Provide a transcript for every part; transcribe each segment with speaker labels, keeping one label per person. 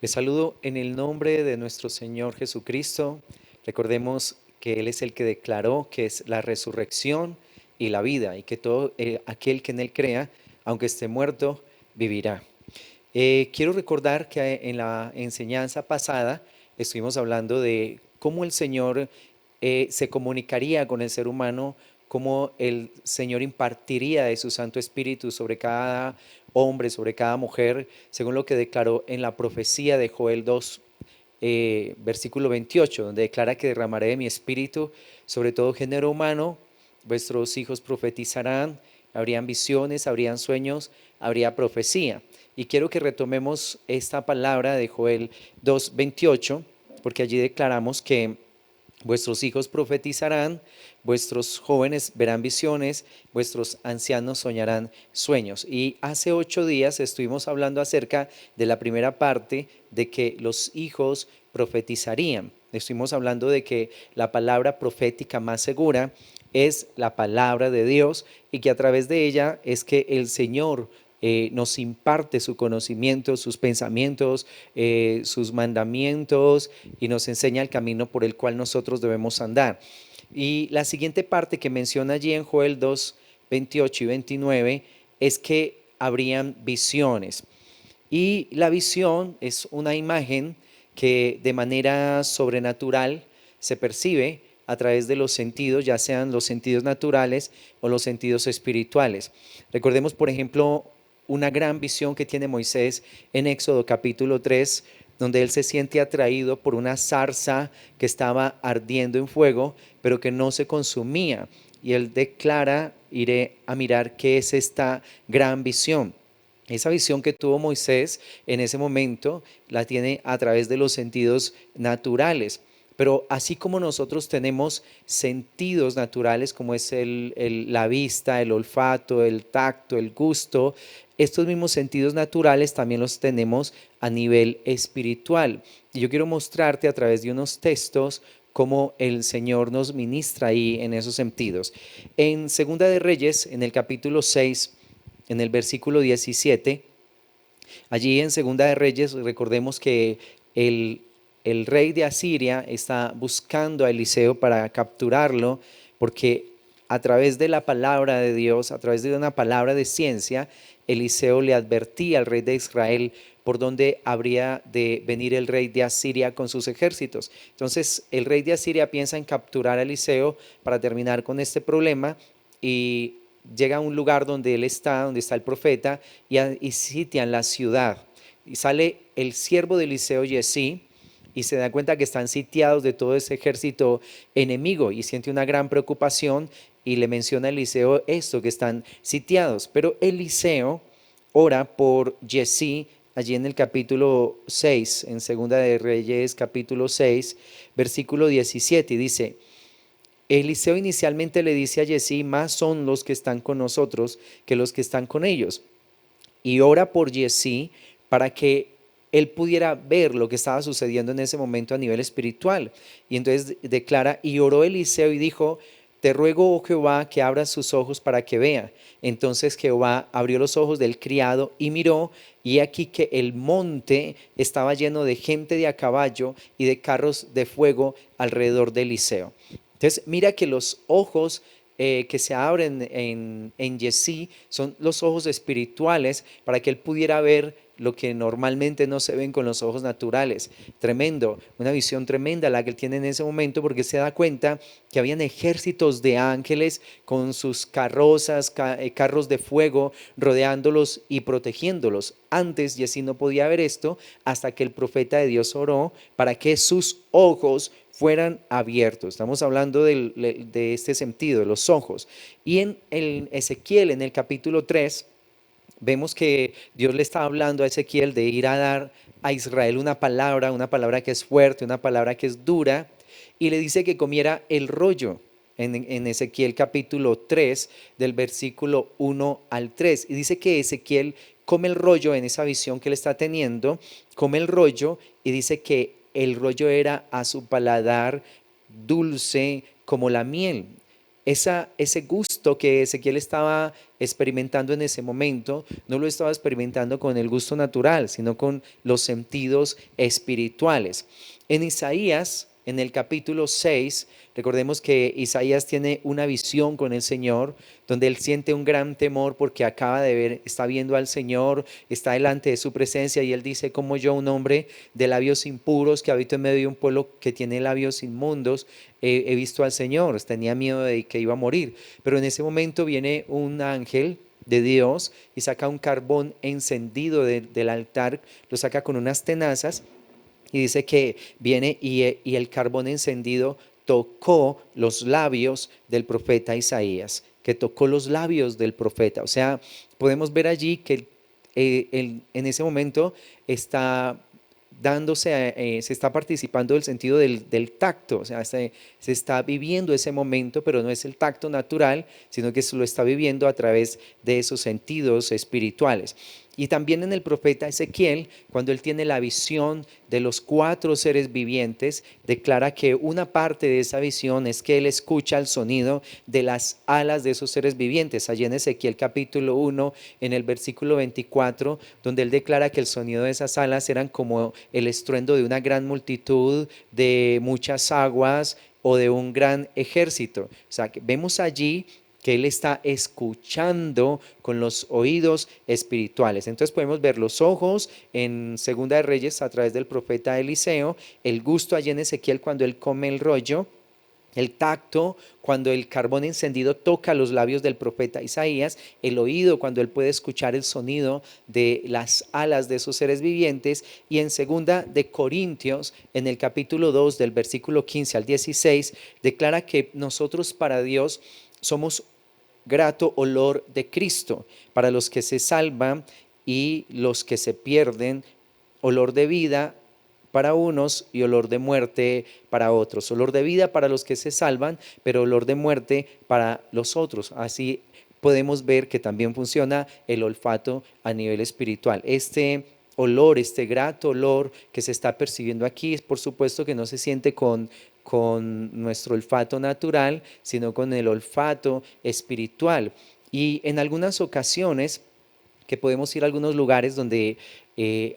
Speaker 1: Les saludo en el nombre de nuestro Señor Jesucristo. Recordemos que Él es el que declaró que es la resurrección y la vida y que todo aquel que en Él crea, aunque esté muerto, vivirá. Quiero recordar que en la enseñanza pasada estuvimos hablando de cómo el Señor se comunicaría con el ser humano, cómo el Señor impartiría de su Santo Espíritu sobre cada hombre, sobre cada mujer, según lo que declaró en la profecía de Joel 2, versículo 28, donde declara que derramaré de mi espíritu sobre todo género humano, vuestros hijos profetizarán, habrían visiones, habrían sueños, habría profecía. Y quiero que retomemos esta palabra de Joel 2:28, porque allí declaramos que vuestros hijos profetizarán, vuestros jóvenes verán visiones, vuestros ancianos soñarán sueños. Y hace 8 días estuvimos hablando acerca de la primera parte de que los hijos profetizarían. Estuvimos hablando de que la palabra profética más segura es la palabra de Dios y que a través de ella es que el Señor nos imparte su conocimiento, sus pensamientos, sus mandamientos y nos enseña el camino por el cual nosotros debemos andar. Y la siguiente parte que menciona allí en Joel 2, 28 y 29 es que habrían visiones. Y la visión es una imagen que de manera sobrenatural se percibe a través de los sentidos, ya sean los sentidos naturales o los sentidos espirituales. Recordemos, por ejemplo, una gran visión que tiene Moisés en Éxodo capítulo 3, donde él se siente atraído por una zarza que estaba ardiendo en fuego, pero que no se consumía. Y él declara, iré a mirar qué es esta gran visión. Esa visión que tuvo Moisés en ese momento la tiene a través de los sentidos naturales. Pero así como nosotros tenemos sentidos naturales como es la vista, el olfato, el tacto, el gusto, estos mismos sentidos naturales también los tenemos a nivel espiritual. Y yo quiero mostrarte a través de unos textos cómo el Señor nos ministra ahí en esos sentidos. En Segunda de Reyes, en el capítulo 6, en el versículo 17, allí en Segunda de Reyes, recordemos que el rey de Asiria está buscando a Eliseo para capturarlo, porque a través de la palabra de Dios, a través de una palabra de ciencia, Eliseo le advertía al rey de Israel por dónde habría de venir el rey de Asiria con sus ejércitos. Entonces el rey de Asiria piensa en capturar a Eliseo para terminar con este problema y llega a un lugar donde él está, donde está el profeta, y sitian la ciudad. Y sale el siervo de Eliseo, Giezi, y se da cuenta que están sitiados de todo ese ejército enemigo y siente una gran preocupación y le menciona a Eliseo esto, que están sitiados. Pero Eliseo ora por Giezi allí en el capítulo 6, en Segunda de Reyes capítulo 6, versículo 17, y dice: Eliseo inicialmente le dice a Giezi, más son los que están con nosotros que los que están con ellos. Y ora por Giezi para que él pudiera ver lo que estaba sucediendo en ese momento a nivel espiritual. Y entonces declara, y oró Eliseo y dijo: te ruego, oh Jehová, que abras sus ojos para que vea. Entonces Jehová abrió los ojos del criado y miró, y aquí que el monte estaba lleno de gente de a caballo y de carros de fuego alrededor de Eliseo. Entonces, mira que los ojos que se abren en Giezi son los ojos espirituales para que él pudiera ver lo que normalmente no se ven con los ojos naturales. Tremendo, una visión tremenda la que él tiene en ese momento, porque se da cuenta que habían ejércitos de ángeles con sus carrozas, carros de fuego rodeándolos y protegiéndolos. Antes Giezi no podía ver esto hasta que el profeta de Dios oró para que sus ojos fueran abiertos. Estamos hablando de este sentido, de los ojos. Y en Ezequiel, en el capítulo 3, vemos que Dios le está hablando a Ezequiel de ir a dar a Israel una palabra que es fuerte, una palabra que es dura, y le dice que comiera el rollo. En Ezequiel capítulo 3, del versículo 1 al 3. Y dice que Ezequiel come el rollo en esa visión que él está teniendo, come el rollo y dice que el rollo era a su paladar dulce como la miel. ese gusto que Ezequiel estaba experimentando en ese momento, no lo estaba experimentando con el gusto natural, sino con los sentidos espirituales. En Isaías, en el capítulo 6, recordemos que Isaías tiene una visión con el Señor, donde él siente un gran temor porque acaba de ver, está viendo al Señor, está delante de su presencia y él dice: como yo, un hombre de labios impuros que habito en medio de un pueblo que tiene labios inmundos, he visto al Señor. Tenía miedo de que iba a morir, pero en ese momento viene un ángel de Dios y saca un carbón encendido del altar, lo saca con unas tenazas y dice que viene y el carbón encendido tocó los labios del profeta Isaías, que tocó los labios del profeta. O sea, podemos ver allí que en ese momento está dándose, se está participando del sentido del tacto, o sea, se está viviendo ese momento, pero no es el tacto natural, sino que se lo está viviendo a través de esos sentidos espirituales. Y también en el profeta Ezequiel, cuando él tiene la visión de los 4 seres vivientes, declara que una parte de esa visión es que él escucha el sonido de las alas de esos seres vivientes. Allí en Ezequiel capítulo 1, en el versículo 24, donde él declara que el sonido de esas alas eran como el estruendo de una gran multitud, de muchas aguas o de un gran ejército. O sea, que vemos allí que él está escuchando con los oídos espirituales. Entonces podemos ver los ojos en Segunda de Reyes a través del profeta Eliseo, el gusto allí en Ezequiel cuando él come el rollo, el tacto cuando el carbón encendido toca los labios del profeta Isaías, el oído cuando él puede escuchar el sonido de las alas de esos seres vivientes. Y en Segunda de Corintios, en el capítulo 2 del versículo 15 al 16, declara que nosotros para Dios somos grato olor de Cristo, para los que se salvan y los que se pierden, olor de vida para unos y olor de muerte para otros. Olor de vida para los que se salvan, pero olor de muerte para los otros. Así podemos ver que también funciona el olfato a nivel espiritual. Este olor, este grato olor que se está percibiendo aquí, es por supuesto que no se siente con nuestro olfato natural, sino con el olfato espiritual. Y en algunas ocasiones que podemos ir a algunos lugares donde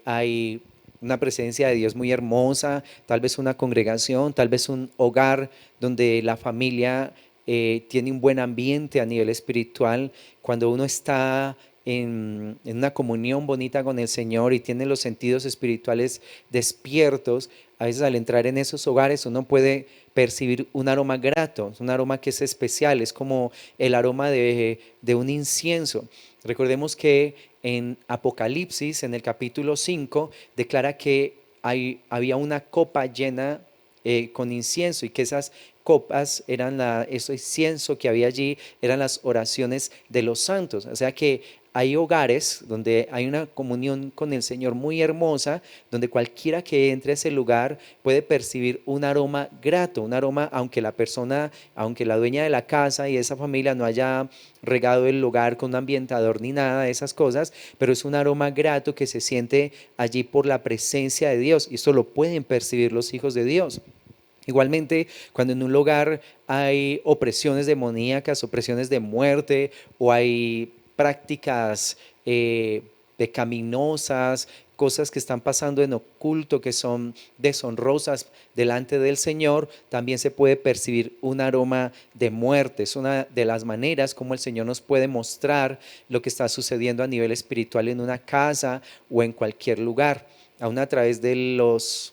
Speaker 1: hay una presencia de Dios muy hermosa, tal vez una congregación, tal vez un hogar donde la familia tiene un buen ambiente a nivel espiritual, cuando uno está en una comunión bonita con el Señor y tiene los sentidos espirituales despiertos. A veces al entrar en esos hogares uno puede percibir un aroma grato, un aroma que es especial, es como el aroma de un incienso. Recordemos que en Apocalipsis, en el capítulo 5, declara que había una copa llena con incienso y que esas copas eran ese incienso que había allí, eran las oraciones de los santos. O sea que hay hogares donde hay una comunión con el Señor muy hermosa, donde cualquiera que entre a ese lugar puede percibir un aroma grato, un aroma, aunque la persona, aunque la dueña de la casa y esa familia no haya regado el lugar con un ambientador ni nada de esas cosas, pero es un aroma grato que se siente allí por la presencia de Dios, y esto lo pueden percibir los hijos de Dios. Igualmente, cuando en un lugar hay opresiones demoníacas, opresiones de muerte, o hay prácticas pecaminosas, cosas que están pasando en oculto, que son deshonrosas delante del Señor, también se puede percibir un aroma de muerte. Es una de las maneras como el Señor nos puede mostrar lo que está sucediendo a nivel espiritual en una casa o en cualquier lugar, aún a través de los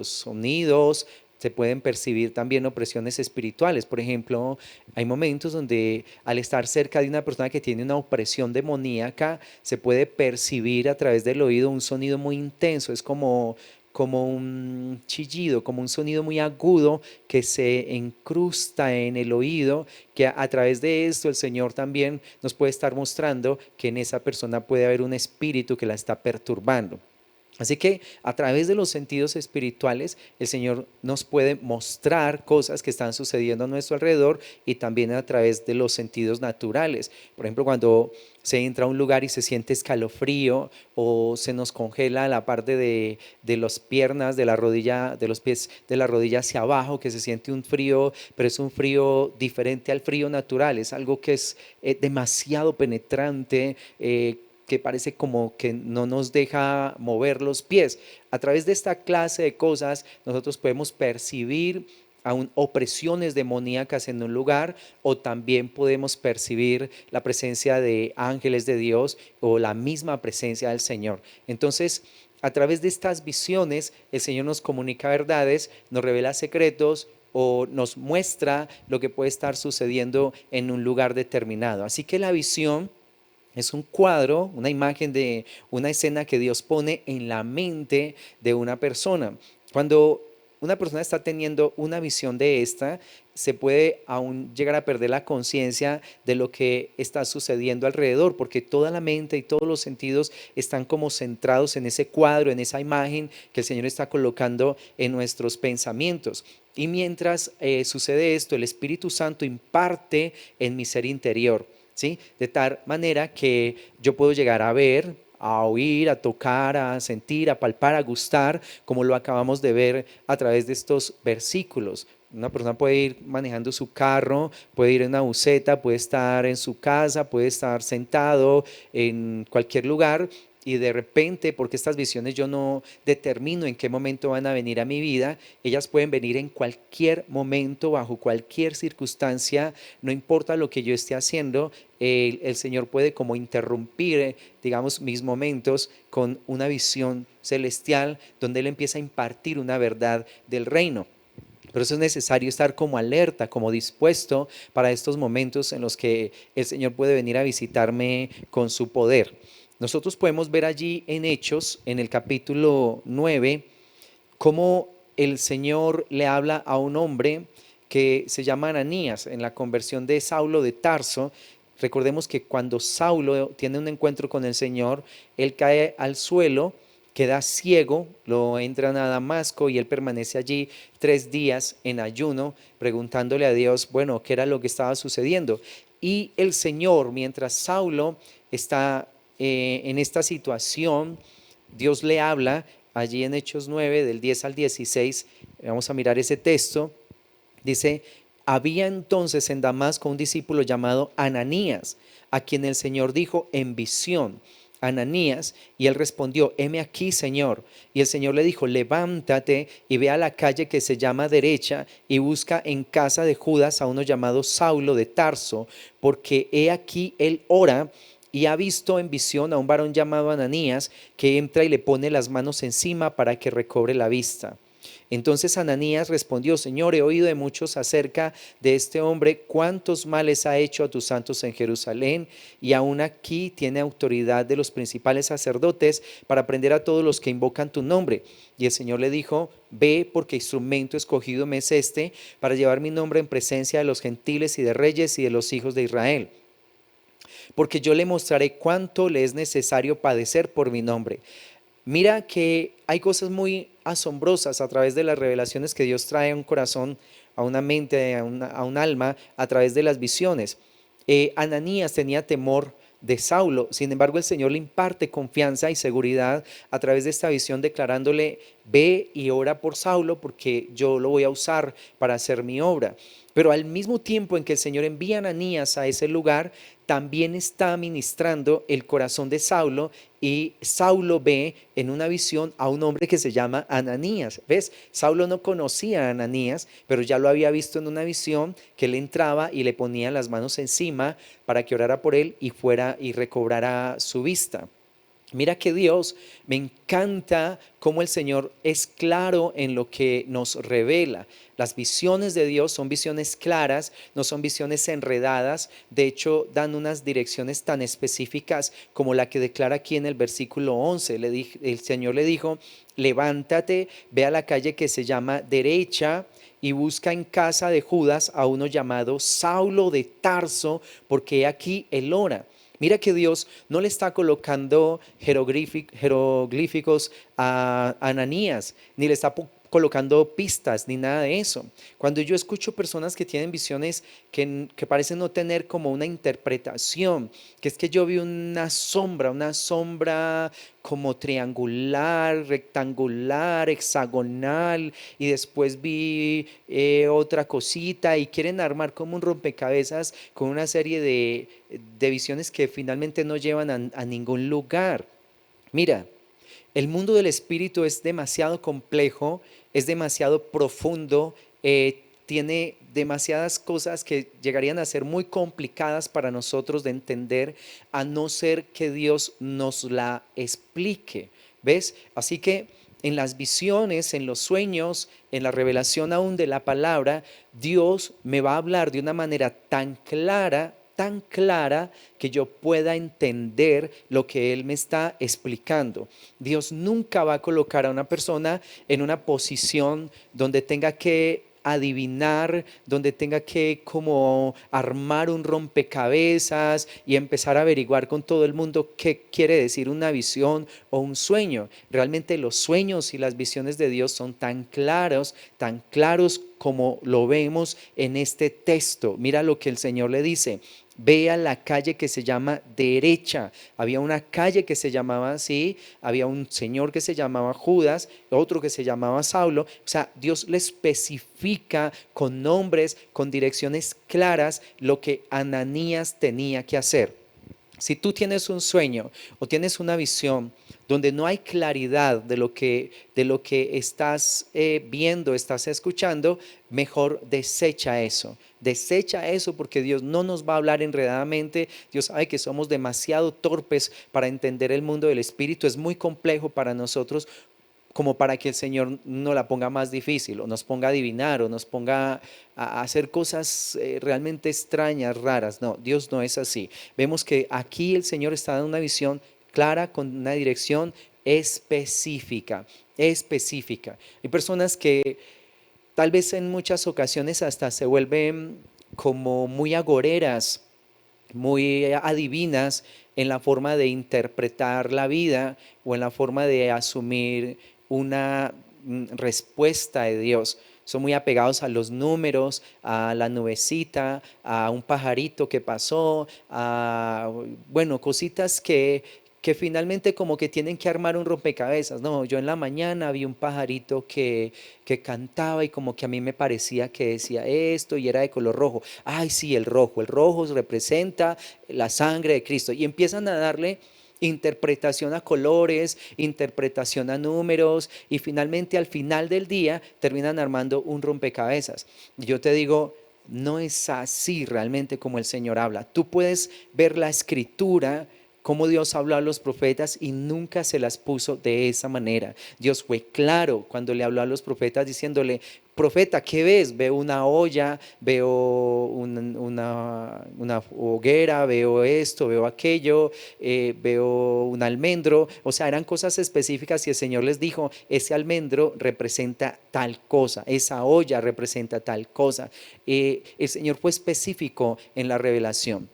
Speaker 1: sonidos. Se pueden percibir también opresiones espirituales. Por ejemplo, hay momentos donde al estar cerca de una persona que tiene una opresión demoníaca, se puede percibir a través del oído un sonido muy intenso. Es como un chillido, como un sonido muy agudo que se incrusta en el oído, que a través de esto el Señor también nos puede estar mostrando que en esa persona puede haber un espíritu que la está perturbando. Así que a través de los sentidos espirituales, el Señor nos puede mostrar cosas que están sucediendo a nuestro alrededor y también a través de los sentidos naturales. Por ejemplo, cuando se entra a un lugar y se siente escalofrío o se nos congela la parte de las piernas, de la rodilla, de los pies, de la rodilla hacia abajo, que se siente un frío, pero es un frío diferente al frío natural, es algo que es demasiado penetrante. Que parece como que no nos deja mover los pies. A través de esta clase de cosas, nosotros podemos percibir aún opresiones demoníacas en un lugar, o también podemos percibir la presencia de ángeles de Dios o la misma presencia del Señor. Entonces, a través de estas visiones, el Señor nos comunica verdades, nos revela secretos o nos muestra lo que puede estar sucediendo en un lugar determinado. Así que la visión es un cuadro, una imagen de una escena que Dios pone en la mente de una persona. Cuando una persona está teniendo una visión de esta, se puede aún llegar a perder la conciencia de lo que está sucediendo alrededor, porque toda la mente y todos los sentidos están como centrados en ese cuadro, en esa imagen que el Señor está colocando en nuestros pensamientos. Y mientras sucede esto, el Espíritu Santo imparte en mi ser interior. ¿Sí? De tal manera que yo puedo llegar a ver, a oír, a tocar, a sentir, a palpar, a gustar, como lo acabamos de ver a través de estos versículos. Una persona puede ir manejando su carro, puede ir en una buseta, puede estar en su casa, puede estar sentado en cualquier lugar, y de repente, porque estas visiones yo no determino en qué momento van a venir a mi vida, ellas pueden venir en cualquier momento, bajo cualquier circunstancia, no importa lo que yo esté haciendo. El Señor puede como interrumpir, digamos, mis momentos con una visión celestial donde Él empieza a impartir una verdad del reino. Por eso es necesario estar como alerta, como dispuesto para estos momentos en los que el Señor puede venir a visitarme con su poder. Nosotros podemos ver allí en Hechos, en el capítulo 9, cómo el Señor le habla a un hombre que se llama Ananías en la conversión de Saulo de Tarso. Recordemos que cuando Saulo tiene un encuentro con el Señor, él cae al suelo, queda ciego, lo entran a Damasco y él permanece allí 3 días en ayuno, preguntándole a Dios, bueno, qué era lo que estaba sucediendo. Y el Señor, mientras Saulo está en esta situación, Dios le habla allí en Hechos 9, del 10 al 16. Vamos a mirar ese texto. Dice, había entonces en Damasco un discípulo llamado Ananías, a quien el Señor dijo en visión, Ananías, y él respondió, heme aquí, Señor. Y el Señor le dijo, levántate y ve a la calle que se llama Derecha y busca en casa de Judas a uno llamado Saulo de Tarso, porque he aquí él ora y ha visto en visión a un varón llamado Ananías que entra y le pone las manos encima para que recobre la vista. Entonces Ananías respondió, Señor, he oído de muchos acerca de este hombre, cuántos males ha hecho a tus santos en Jerusalén, y aún aquí tiene autoridad de los principales sacerdotes para prender a todos los que invocan tu nombre. Y el Señor le dijo, ve, porque instrumento escogido me es este para llevar mi nombre en presencia de los gentiles y de reyes y de los hijos de Israel, porque yo le mostraré cuánto le es necesario padecer por mi nombre. Mira que hay cosas muy asombrosas a través de las revelaciones que Dios trae a un corazón, a una mente, a un alma, a través de las visiones. Ananías tenía temor de Saulo, sin embargo el Señor le imparte confianza y seguridad a través de esta visión, declarándole, ve y ora por Saulo porque yo lo voy a usar para hacer mi obra. Pero al mismo tiempo en que el Señor envía a Ananías a ese lugar, también está ministrando el corazón de Saulo, y Saulo ve en una visión a un hombre que se llama Ananías. ¿Ves? Saulo no conocía a Ananías, pero ya lo había visto en una visión, que él entraba y le ponía las manos encima para que orara por él y fuera y recobrara su vista. Mira que Dios, me encanta cómo el Señor es claro en lo que nos revela. Las visiones de Dios son visiones claras, no son visiones enredadas. De hecho, dan unas direcciones tan específicas como la que declara aquí en el versículo 11. El Señor le dijo, levántate, ve a la calle que se llama Derecha y busca en casa de Judas a uno llamado Saulo de Tarso, porque aquí él ora. Mira que Dios no le está colocando jeroglíficos a Ananías, ni le está colocando pistas, ni nada de eso. Cuando yo escucho personas que tienen visiones que parecen no tener como una interpretación, que es que yo vi una sombra como triangular, rectangular, hexagonal, y después vi otra cosita y quieren armar como un rompecabezas con una serie de visiones que finalmente no llevan a ningún lugar. Mira, el mundo del espíritu es demasiado complejo, es demasiado profundo, tiene demasiadas cosas que llegarían a ser muy complicadas para nosotros de entender, a no ser que Dios nos la explique. ¿Ves? Así que en las visiones, en los sueños, en la revelación aún de la palabra, Dios me va a hablar de una manera tan clara que yo pueda entender lo que Él me está explicando. Dios nunca va a colocar a una persona en una posición donde tenga que adivinar, donde tenga que como armar un rompecabezas y empezar a averiguar con todo el mundo qué quiere decir una visión o un sueño. Realmente los sueños y las visiones de Dios son tan claros como lo vemos en este texto. Mira lo que el Señor le dice: ve a la calle que se llama derecha. Había una calle que se llamaba así, había un señor que se llamaba Judas, otro que se llamaba Saulo. O sea, Dios le especifica con nombres, con direcciones claras lo que Ananías tenía que hacer. Si tú tienes un sueño o tienes una visión donde no hay claridad de lo que estás viendo, estás escuchando, mejor desecha eso porque Dios no nos va a hablar enredadamente. Dios sabe que somos demasiado torpes para entender el mundo del espíritu, es muy complejo para nosotros como para que el Señor no la ponga más difícil o nos ponga a adivinar o nos ponga a hacer cosas realmente extrañas, raras. No, Dios no es así. Vemos que aquí el Señor está dando una visión clara con una dirección específica. Hay personas que tal vez en muchas ocasiones hasta se vuelven como muy agoreras, muy adivinas en la forma de interpretar la vida o en la forma de asumir una respuesta de Dios. Son muy apegados a los números, a la nubecita, a un pajarito que pasó, a, bueno, cositas que finalmente como que tienen que armar un rompecabezas. No, yo en la mañana vi un pajarito que cantaba y como que a mí me parecía que decía esto y era de color rojo. Ay, sí, el rojo representa la sangre de Cristo. Y empiezan a darle interpretación a colores, interpretación a números y finalmente al final del día terminan armando un rompecabezas. Y yo te digo, no es así realmente como el Señor habla. Tú puedes ver la escritura, cómo Dios habló a los profetas y nunca se las puso de esa manera. Dios fue claro cuando le habló a los profetas diciéndole: profeta, ¿qué ves? Veo una olla, veo una hoguera, veo esto, veo aquello, veo un almendro. O sea, eran cosas específicas y el Señor les dijo: ese almendro representa tal cosa, esa olla representa tal cosa. El Señor fue específico en la revelación.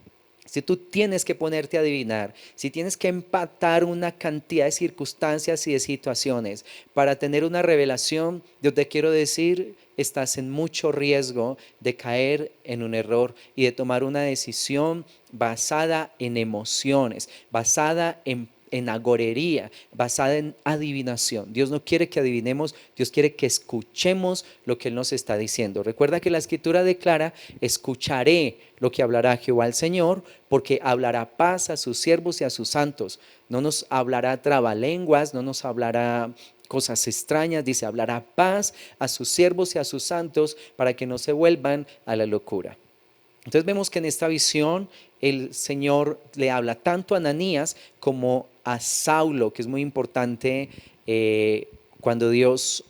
Speaker 1: Si tú tienes que ponerte a adivinar, si tienes que empatar una cantidad de circunstancias y de situaciones para tener una revelación, yo te quiero decir, estás en mucho riesgo de caer en un error y de tomar una decisión basada en emociones, basada en agorería, basada en adivinación. Dios no quiere que adivinemos, Dios quiere que escuchemos lo que Él nos está diciendo. Recuerda que la Escritura declara: escucharé lo que hablará Jehová el Señor, porque hablará paz a sus siervos y a sus santos. No nos hablará trabalenguas, no nos hablará cosas extrañas, dice: hablará paz a sus siervos y a sus santos para que no se vuelvan a la locura. Entonces vemos que en esta visión el Señor le habla tanto a Ananías como a Saulo, que es muy importante cuando Dios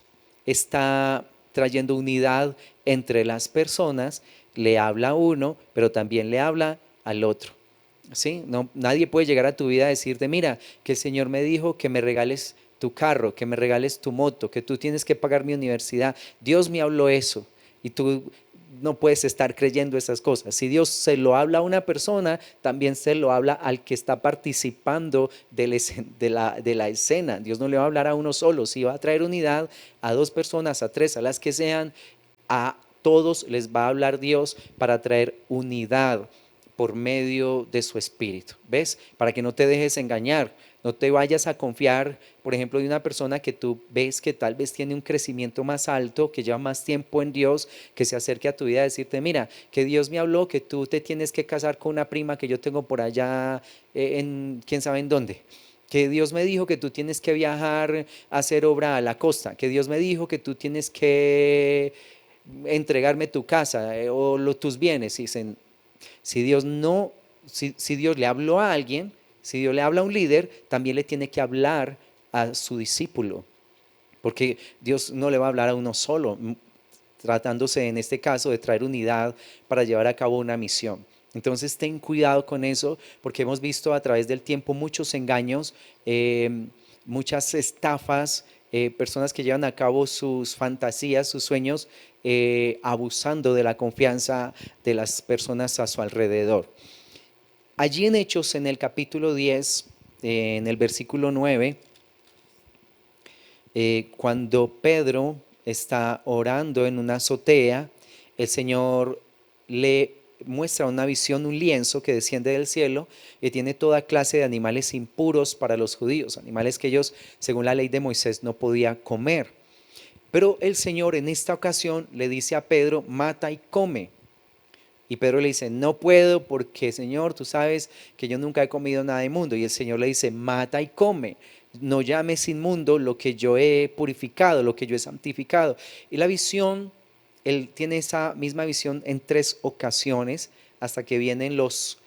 Speaker 1: está trayendo unidad entre las personas, le habla a uno, pero también le habla al otro. ¿Sí? No, nadie puede llegar a tu vida a decirte: mira, que el Señor me dijo que me regales tu carro, que me regales tu moto, que tú tienes que pagar mi universidad. Dios me habló eso. Y tú no puedes estar creyendo esas cosas. Si Dios se lo habla a una persona, también se lo habla al que está participando de la escena. Dios no le va a hablar a uno solo, si va a traer unidad a dos personas, a tres, a las que sean, a todos les va a hablar Dios para traer unidad por medio de su espíritu. ¿Ves? Para que no te dejes engañar, no te vayas a confiar, por ejemplo, de una persona que tú ves que tal vez tiene un crecimiento más alto, que lleva más tiempo en Dios, que se acerque a tu vida a decirte, mira, que Dios me habló que tú te tienes que casar con una prima que yo tengo por allá en quién sabe en dónde. Que Dios me dijo que tú tienes que viajar a hacer obra a la costa. Que Dios me dijo que tú tienes que entregarme tu casa tus bienes. Y dicen, si Dios no, si Dios le habló a alguien, si Dios le habla a un líder, también le tiene que hablar a su discípulo, porque Dios no le va a hablar a uno solo, tratándose en este caso de traer unidad para llevar a cabo una misión. Entonces ten cuidado con eso, porque hemos visto a través del tiempo muchos engaños, muchas estafas, personas que llevan a cabo sus fantasías, sus sueños, abusando de la confianza de las personas a su alrededor. Allí en Hechos, en el capítulo 10, en el versículo 9, cuando Pedro está orando en una azotea, el Señor le muestra una visión, un lienzo que desciende del cielo y tiene toda clase de animales impuros para los judíos, animales que ellos, según la ley de Moisés, no podían comer. Pero el Señor en esta ocasión le dice a Pedro, mata y come. Y Pedro le dice, no puedo porque Señor, tú sabes que yo nunca he comido nada inmundo. Y el Señor le dice, mata y come. No llames inmundo lo que yo he purificado, lo que yo he santificado. Y la visión, él tiene esa misma visión en 3 ocasiones, hasta que vienen los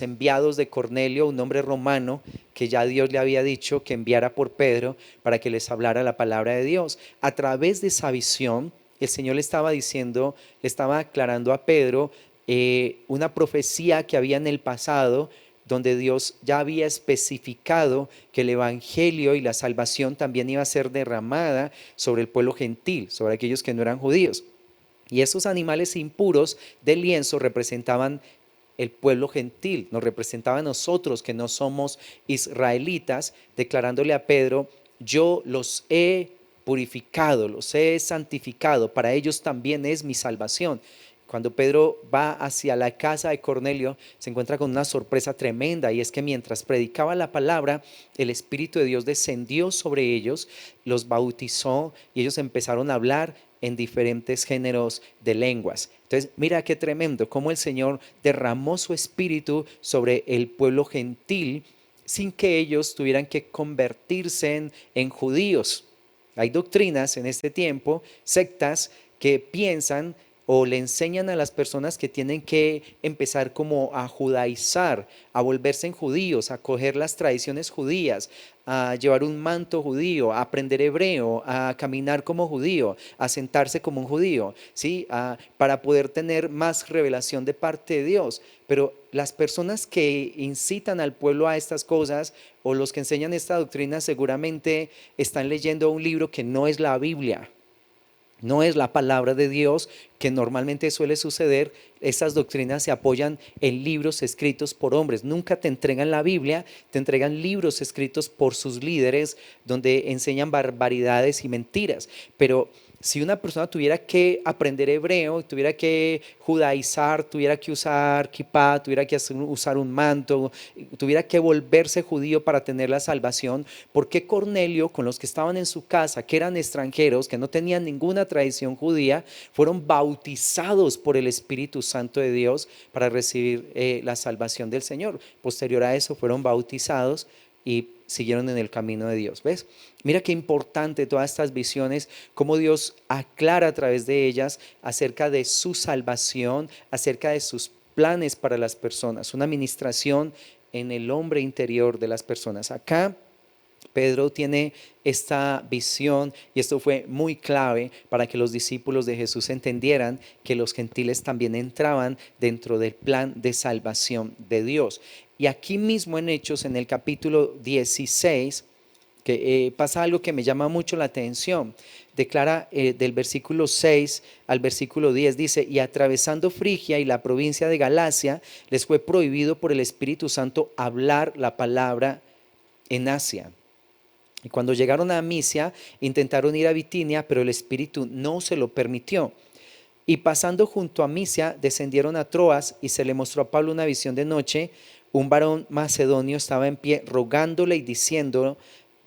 Speaker 1: enviados de Cornelio, un hombre romano que ya Dios le había dicho que enviara por Pedro para que les hablara la palabra de Dios. A través de esa visión, el Señor le estaba diciendo, le estaba aclarando a Pedro una profecía que había en el pasado, donde Dios ya había especificado que el evangelio y la salvación también iba a ser derramada sobre el pueblo gentil, sobre aquellos que no eran judíos. Y esos animales impuros del lienzo representaban el pueblo gentil, nos representaba a nosotros que no somos israelitas, declarándole a Pedro, yo los he purificado, los he santificado, para ellos también es mi salvación. Cuando Pedro va hacia la casa de Cornelio, se encuentra con una sorpresa tremenda, y es que mientras predicaba la palabra, el Espíritu de Dios descendió sobre ellos, los bautizó y ellos empezaron a hablar en diferentes géneros de lenguas. Entonces, mira qué tremendo, cómo el Señor derramó su Espíritu sobre el pueblo gentil sin que ellos tuvieran que convertirse en judíos. Hay doctrinas en este tiempo, sectas, que piensan o le enseñan a las personas que tienen que empezar como a judaizar, a volverse en judíos, a coger las tradiciones judías, a llevar un manto judío, a aprender hebreo, a caminar como judío, a sentarse como un judío, ¿sí? Para poder tener más revelación de parte de Dios. Pero las personas que incitan al pueblo a estas cosas, o los que enseñan esta doctrina, seguramente están leyendo un libro que no es la Biblia. No es la palabra de Dios, que normalmente suele suceder. Esas doctrinas se apoyan en libros escritos por hombres. Nunca te entregan la Biblia, te entregan libros escritos por sus líderes donde enseñan barbaridades y mentiras. Pero si una persona tuviera que aprender hebreo, tuviera que judaizar, tuviera que usar kippah, tuviera que usar un manto, tuviera que volverse judío para tener la salvación, ¿por qué Cornelio, con los que estaban en su casa, que eran extranjeros, que no tenían ninguna tradición judía, fueron bautizados por el Espíritu Santo de Dios para recibir la salvación del Señor? Posterior a eso fueron bautizados y siguieron en el camino de Dios. ¿Ves? Mira qué importante todas estas visiones, cómo Dios aclara a través de ellas acerca de su salvación, acerca de sus planes para las personas, una administración en el hombre interior de las personas. Acá Pedro tiene esta visión, y esto fue muy clave para que los discípulos de Jesús entendieran que los gentiles también entraban dentro del plan de salvación de Dios. Y aquí mismo en Hechos, en el capítulo 16, que pasa algo que me llama mucho la atención. Declara del versículo 6 al versículo 10, dice, y atravesando Frigia y la provincia de Galacia, les fue prohibido por el Espíritu Santo hablar la palabra en Asia. Y cuando llegaron a Misia, intentaron ir a Bitinia, pero el Espíritu no se lo permitió. Y pasando junto a Misia, descendieron a Troas y se le mostró a Pablo una visión de noche. Un varón macedonio estaba en pie rogándole y diciendo,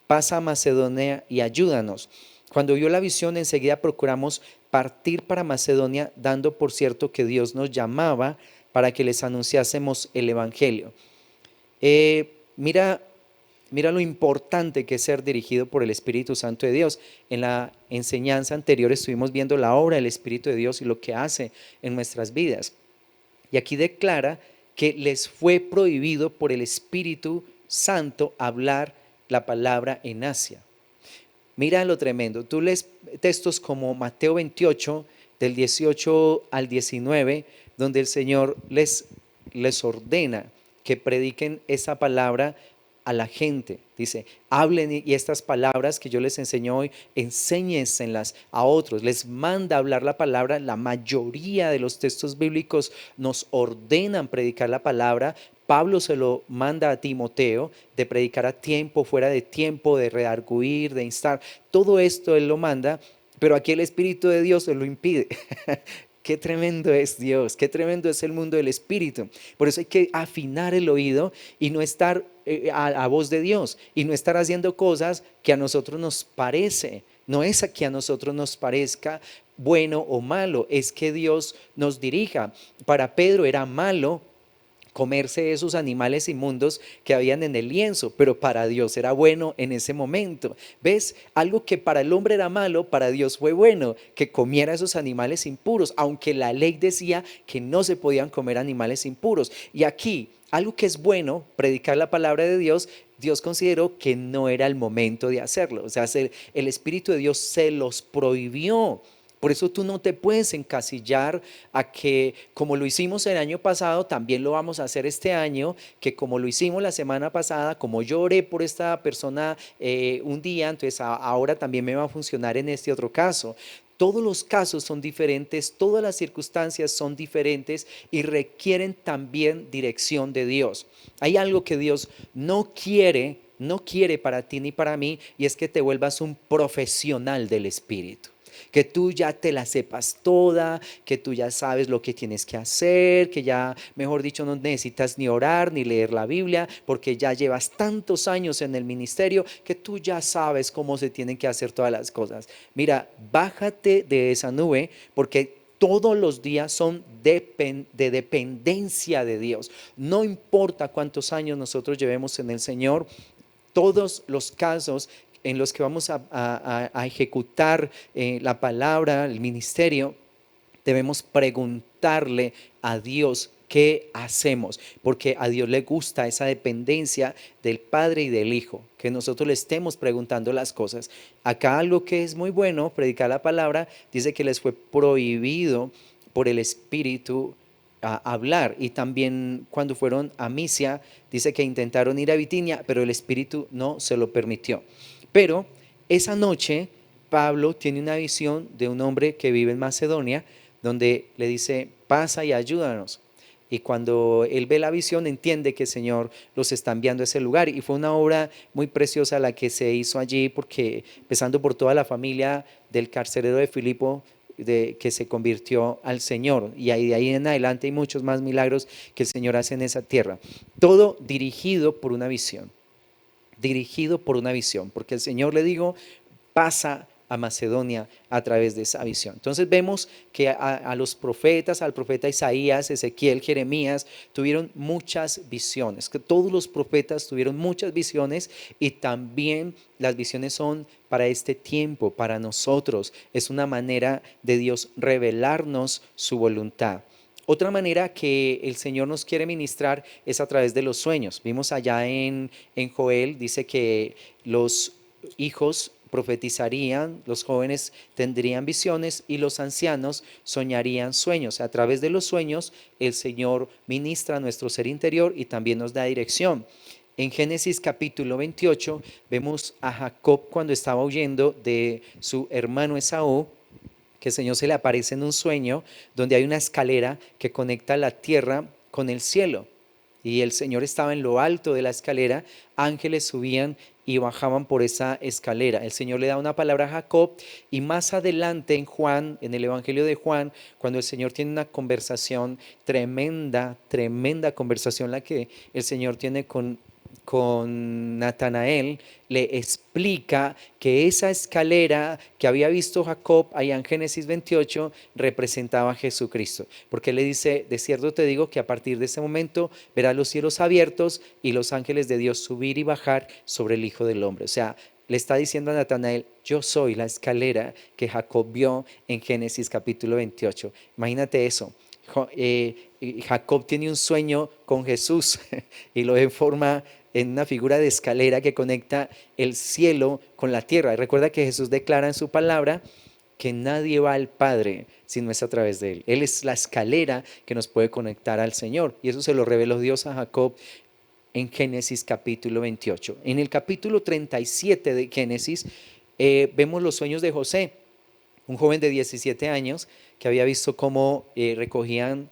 Speaker 1: pasa a Macedonia y ayúdanos. Cuando vio la visión, enseguida procuramos partir para Macedonia, dando por cierto que Dios nos llamaba para que les anunciásemos el Evangelio. Mira, mira lo importante que es ser dirigido por el Espíritu Santo de Dios. En la enseñanza anterior estuvimos viendo la obra del Espíritu de Dios y lo que hace en nuestras vidas. Y aquí declara que les fue prohibido por el Espíritu Santo hablar la palabra en Asia. Mira lo tremendo. Tú lees textos como Mateo 28, del 18 al 19, donde el Señor les ordena que prediquen esa palabra a la gente. Dice, hablen y estas palabras que yo les enseño hoy, enséñenselas a otros. Les manda a hablar la palabra. La mayoría de los textos bíblicos nos ordenan predicar la palabra. Pablo se lo manda a Timoteo de predicar a tiempo, fuera de tiempo, de redarguir, de instar. Todo esto él lo manda, pero aquí el Espíritu de Dios lo impide. Qué tremendo es Dios, qué tremendo es el mundo del Espíritu. Por eso hay que afinar el oído y no estar a voz de Dios y no estar haciendo cosas que a nosotros nos parece. No es a que a nosotros nos parezca bueno o malo, es que Dios nos dirija. Para Pedro era malo comerse esos animales inmundos que habían en el lienzo, pero para Dios era bueno en ese momento. ¿Ves? Algo que para el hombre era malo, para Dios fue bueno, que comiera esos animales impuros, aunque la ley decía que no se podían comer animales impuros. Y aquí, algo que es bueno, predicar la palabra de Dios, Dios consideró que no era el momento de hacerlo. O sea, el Espíritu de Dios se los prohibió. Por eso tú no te puedes encasillar a que como lo hicimos el año pasado, también lo vamos a hacer este año, que como lo hicimos la semana pasada, como yo oré por esta persona un día, entonces ahora también me va a funcionar en este otro caso. Todos los casos son diferentes, todas las circunstancias son diferentes y requieren también dirección de Dios. Hay algo que Dios no quiere para ti ni para mí, y es que te vuelvas un profesional del Espíritu. Que tú ya te la sepas toda, que tú ya sabes lo que tienes que hacer, que ya, mejor dicho, no necesitas ni orar ni leer la Biblia, porque ya llevas tantos años en el ministerio que tú ya sabes cómo se tienen que hacer todas las cosas. Mira, bájate de esa nube, porque todos los días son de dependencia de Dios. No importa cuántos años nosotros llevemos en el Señor, todos los casos en los que vamos a ejecutar la palabra, el ministerio, debemos preguntarle a Dios qué hacemos, porque a Dios le gusta esa dependencia del Padre y del Hijo, que nosotros le estemos preguntando las cosas. Acá algo que es muy bueno, predicar la palabra, dice que les fue prohibido por el Espíritu a hablar. Y también cuando fueron a Misia, dice que intentaron ir a Bitinia, pero el Espíritu no se lo permitió. Pero esa noche Pablo tiene una visión de un hombre que vive en Macedonia, donde le dice, pasa y ayúdanos. Y cuando él ve la visión, entiende que el Señor los está enviando a ese lugar. Y fue una obra muy preciosa la que se hizo allí, porque empezando por toda la familia del carcelero de Filipo, que se convirtió al Señor. Y de ahí en adelante hay muchos más milagros que el Señor hace en esa tierra. Todo dirigido por una visión. Dirigido por una visión. Porque el Señor, le digo, pasa a Macedonia a través de esa visión. Entonces vemos que a los profetas, al profeta Isaías, Ezequiel, Jeremías, tuvieron muchas visiones, que todos los profetas tuvieron muchas visiones, y también las visiones son para este tiempo, para nosotros. Es una manera de Dios revelarnos su voluntad. Otra manera que el Señor nos quiere ministrar es a través de los sueños. Vimos allá en Joel, dice que los hijos profetizarían, los jóvenes tendrían visiones y los ancianos soñarían sueños. A través de los sueños el Señor ministra nuestro ser interior y también nos da dirección. En Génesis capítulo 28 vemos a Jacob cuando estaba huyendo de su hermano Esaú, que el Señor se le aparece en un sueño donde hay una escalera que conecta la tierra con el cielo. Y el Señor estaba en lo alto de la escalera, ángeles subían y bajaban por esa escalera. El Señor le da una palabra a Jacob y más adelante en Juan, en el Evangelio de Juan, cuando el Señor tiene una conversación tremenda, tremenda conversación la que el Señor tiene con Natanael, le explica que esa escalera que había visto Jacob allá en Génesis 28 representaba a Jesucristo, porque le dice, de cierto te digo que a partir de ese momento verás los cielos abiertos y los ángeles de Dios subir y bajar sobre el Hijo del Hombre. O sea, le está diciendo a Natanael, yo soy la escalera que Jacob vio en Génesis capítulo 28. Imagínate eso. Jacob tiene un sueño con Jesús y lo forma en una figura de escalera que conecta el cielo con la tierra. Y recuerda que Jesús declara en su palabra que nadie va al Padre si no es a través de Él. Él es la escalera que nos puede conectar al Señor. Y eso se lo reveló Dios a Jacob en Génesis capítulo 28. En el capítulo 37 de Génesis vemos los sueños de José, un joven de 17 años que había visto cómo recogían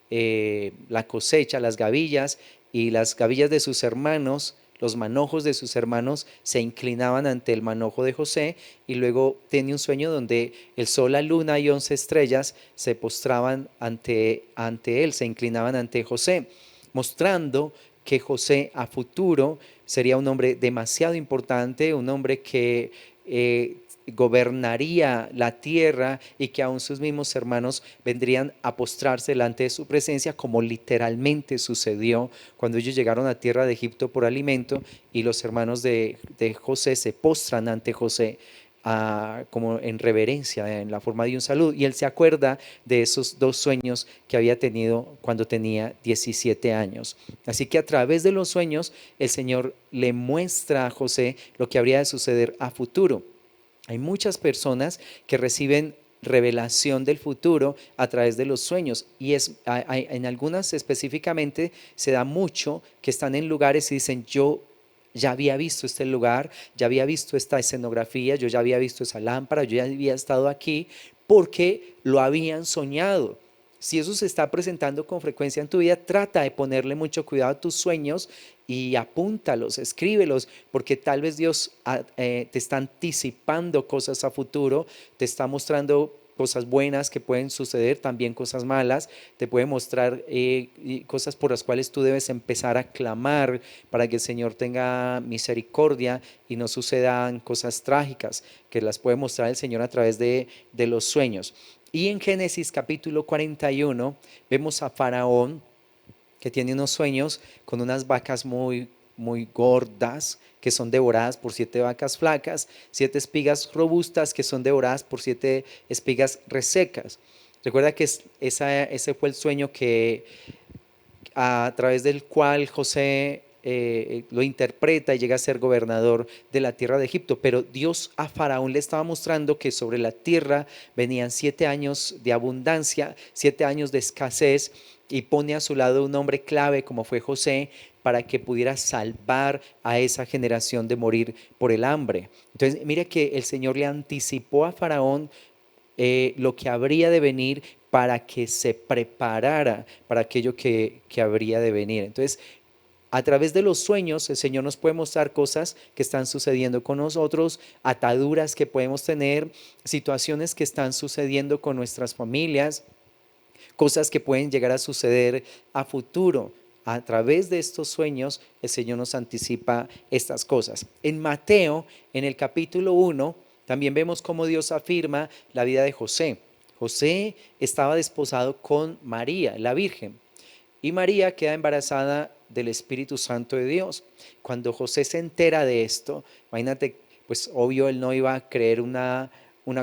Speaker 1: la cosecha, las gavillas, y las gavillas de sus hermanos, los manojos de sus hermanos se inclinaban ante el manojo de José, y luego tenía un sueño donde el sol, la luna y 11 estrellas se postraban ante él, se inclinaban ante José, mostrando que José a futuro sería un hombre demasiado importante, un hombre que gobernaría la tierra y que aún sus mismos hermanos vendrían a postrarse delante de su presencia, como literalmente sucedió cuando ellos llegaron a tierra de Egipto por alimento y los hermanos de José se postran ante José. Como en reverencia, en la forma de un saludo, y él se acuerda de esos dos sueños que había tenido cuando tenía 17 años. Así que a través de los sueños el Señor le muestra a José lo que habría de suceder a futuro. Hay muchas personas que reciben revelación del futuro a través de los sueños, y en algunas específicamente se da mucho que están en lugares y dicen, yo ya había visto este lugar, ya había visto esta escenografía, yo ya había visto esa lámpara, yo ya había estado aquí, porque lo habían soñado. Si eso se está presentando con frecuencia en tu vida, trata de ponerle mucho cuidado a tus sueños y apúntalos, escríbelos, porque tal vez Dios te está anticipando cosas a futuro, te está mostrando cosas buenas que pueden suceder, también cosas malas, te puede mostrar cosas por las cuales tú debes empezar a clamar para que el Señor tenga misericordia y no sucedan cosas trágicas, que las puede mostrar el Señor a través de los sueños. Y en Génesis capítulo 41 vemos a Faraón, que tiene unos sueños con unas vacas muy gordas que son devoradas por 7 vacas flacas, 7 espigas robustas que son devoradas por 7 espigas resecas. Recuerda que ese fue el sueño que a través del cual José lo interpreta y llega a ser gobernador de la tierra de Egipto. Pero Dios a Faraón le estaba mostrando que sobre la tierra venían 7 años de abundancia, 7 años de escasez, y pone a su lado un hombre clave como fue José para que pudiera salvar a esa generación de morir por el hambre. Entonces, mire que el Señor le anticipó a Faraón lo que habría de venir para que se preparara para aquello que habría de venir. Entonces, a través de los sueños, el Señor nos puede mostrar cosas que están sucediendo con nosotros, ataduras que podemos tener, situaciones que están sucediendo con nuestras familias, cosas que pueden llegar a suceder a futuro. A través de estos sueños, el Señor nos anticipa estas cosas. En Mateo, en el capítulo 1, también vemos cómo Dios afirma la vida de José. José estaba desposado con María, la Virgen, y María queda embarazada del Espíritu Santo de Dios. Cuando José se entera de esto, imagínate, pues obvio él no iba a creer una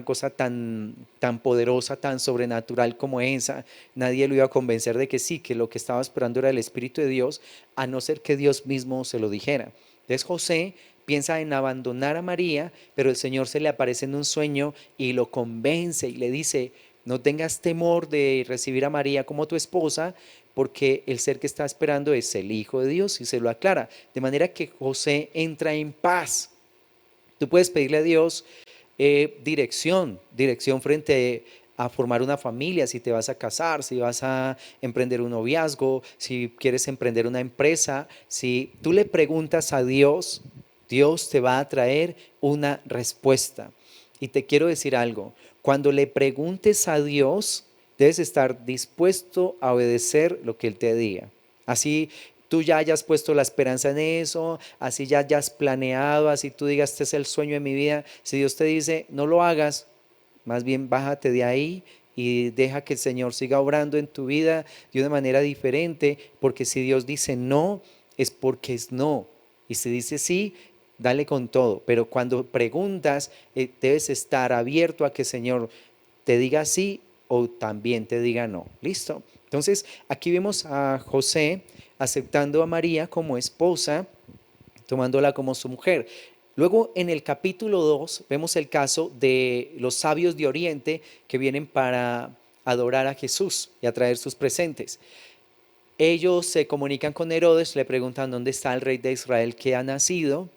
Speaker 1: cosa tan poderosa, tan sobrenatural como esa. Nadie lo iba a convencer de que sí, que lo que estaba esperando era el Espíritu de Dios, a no ser que Dios mismo se lo dijera. Entonces José piensa en abandonar a María, pero el Señor se le aparece en un sueño y lo convence y le dice, no tengas temor de recibir a María como tu esposa, porque el ser que está esperando es el Hijo de Dios y se lo aclara. De manera que José entra en paz. Tú puedes pedirle a Dios dirección frente a formar una familia, si te vas a casar, si vas a emprender un noviazgo, si quieres emprender una empresa. Si tú le preguntas a Dios, Dios te va a traer una respuesta. Y te quiero decir algo, cuando le preguntes a Dios, debes estar dispuesto a obedecer lo que Él te diga. Así tú ya hayas puesto la esperanza en eso, así ya hayas planeado, así tú digas, este es el sueño de mi vida. Si Dios te dice, no lo hagas, más bien bájate de ahí y deja que el Señor siga obrando en tu vida de una manera diferente, porque si Dios dice no, es porque es no. Y si dice sí, dale con todo. Pero cuando preguntas, debes estar abierto a que el Señor te diga sí o también te diga no. ¿Listo? Entonces, aquí vemos a José aceptando a María como esposa, tomándola como su mujer. Luego en el capítulo 2 vemos el caso de los sabios de Oriente que vienen para adorar a Jesús y a traer sus presentes. Ellos se comunican con Herodes, le preguntan dónde está el rey de Israel que ha nacido.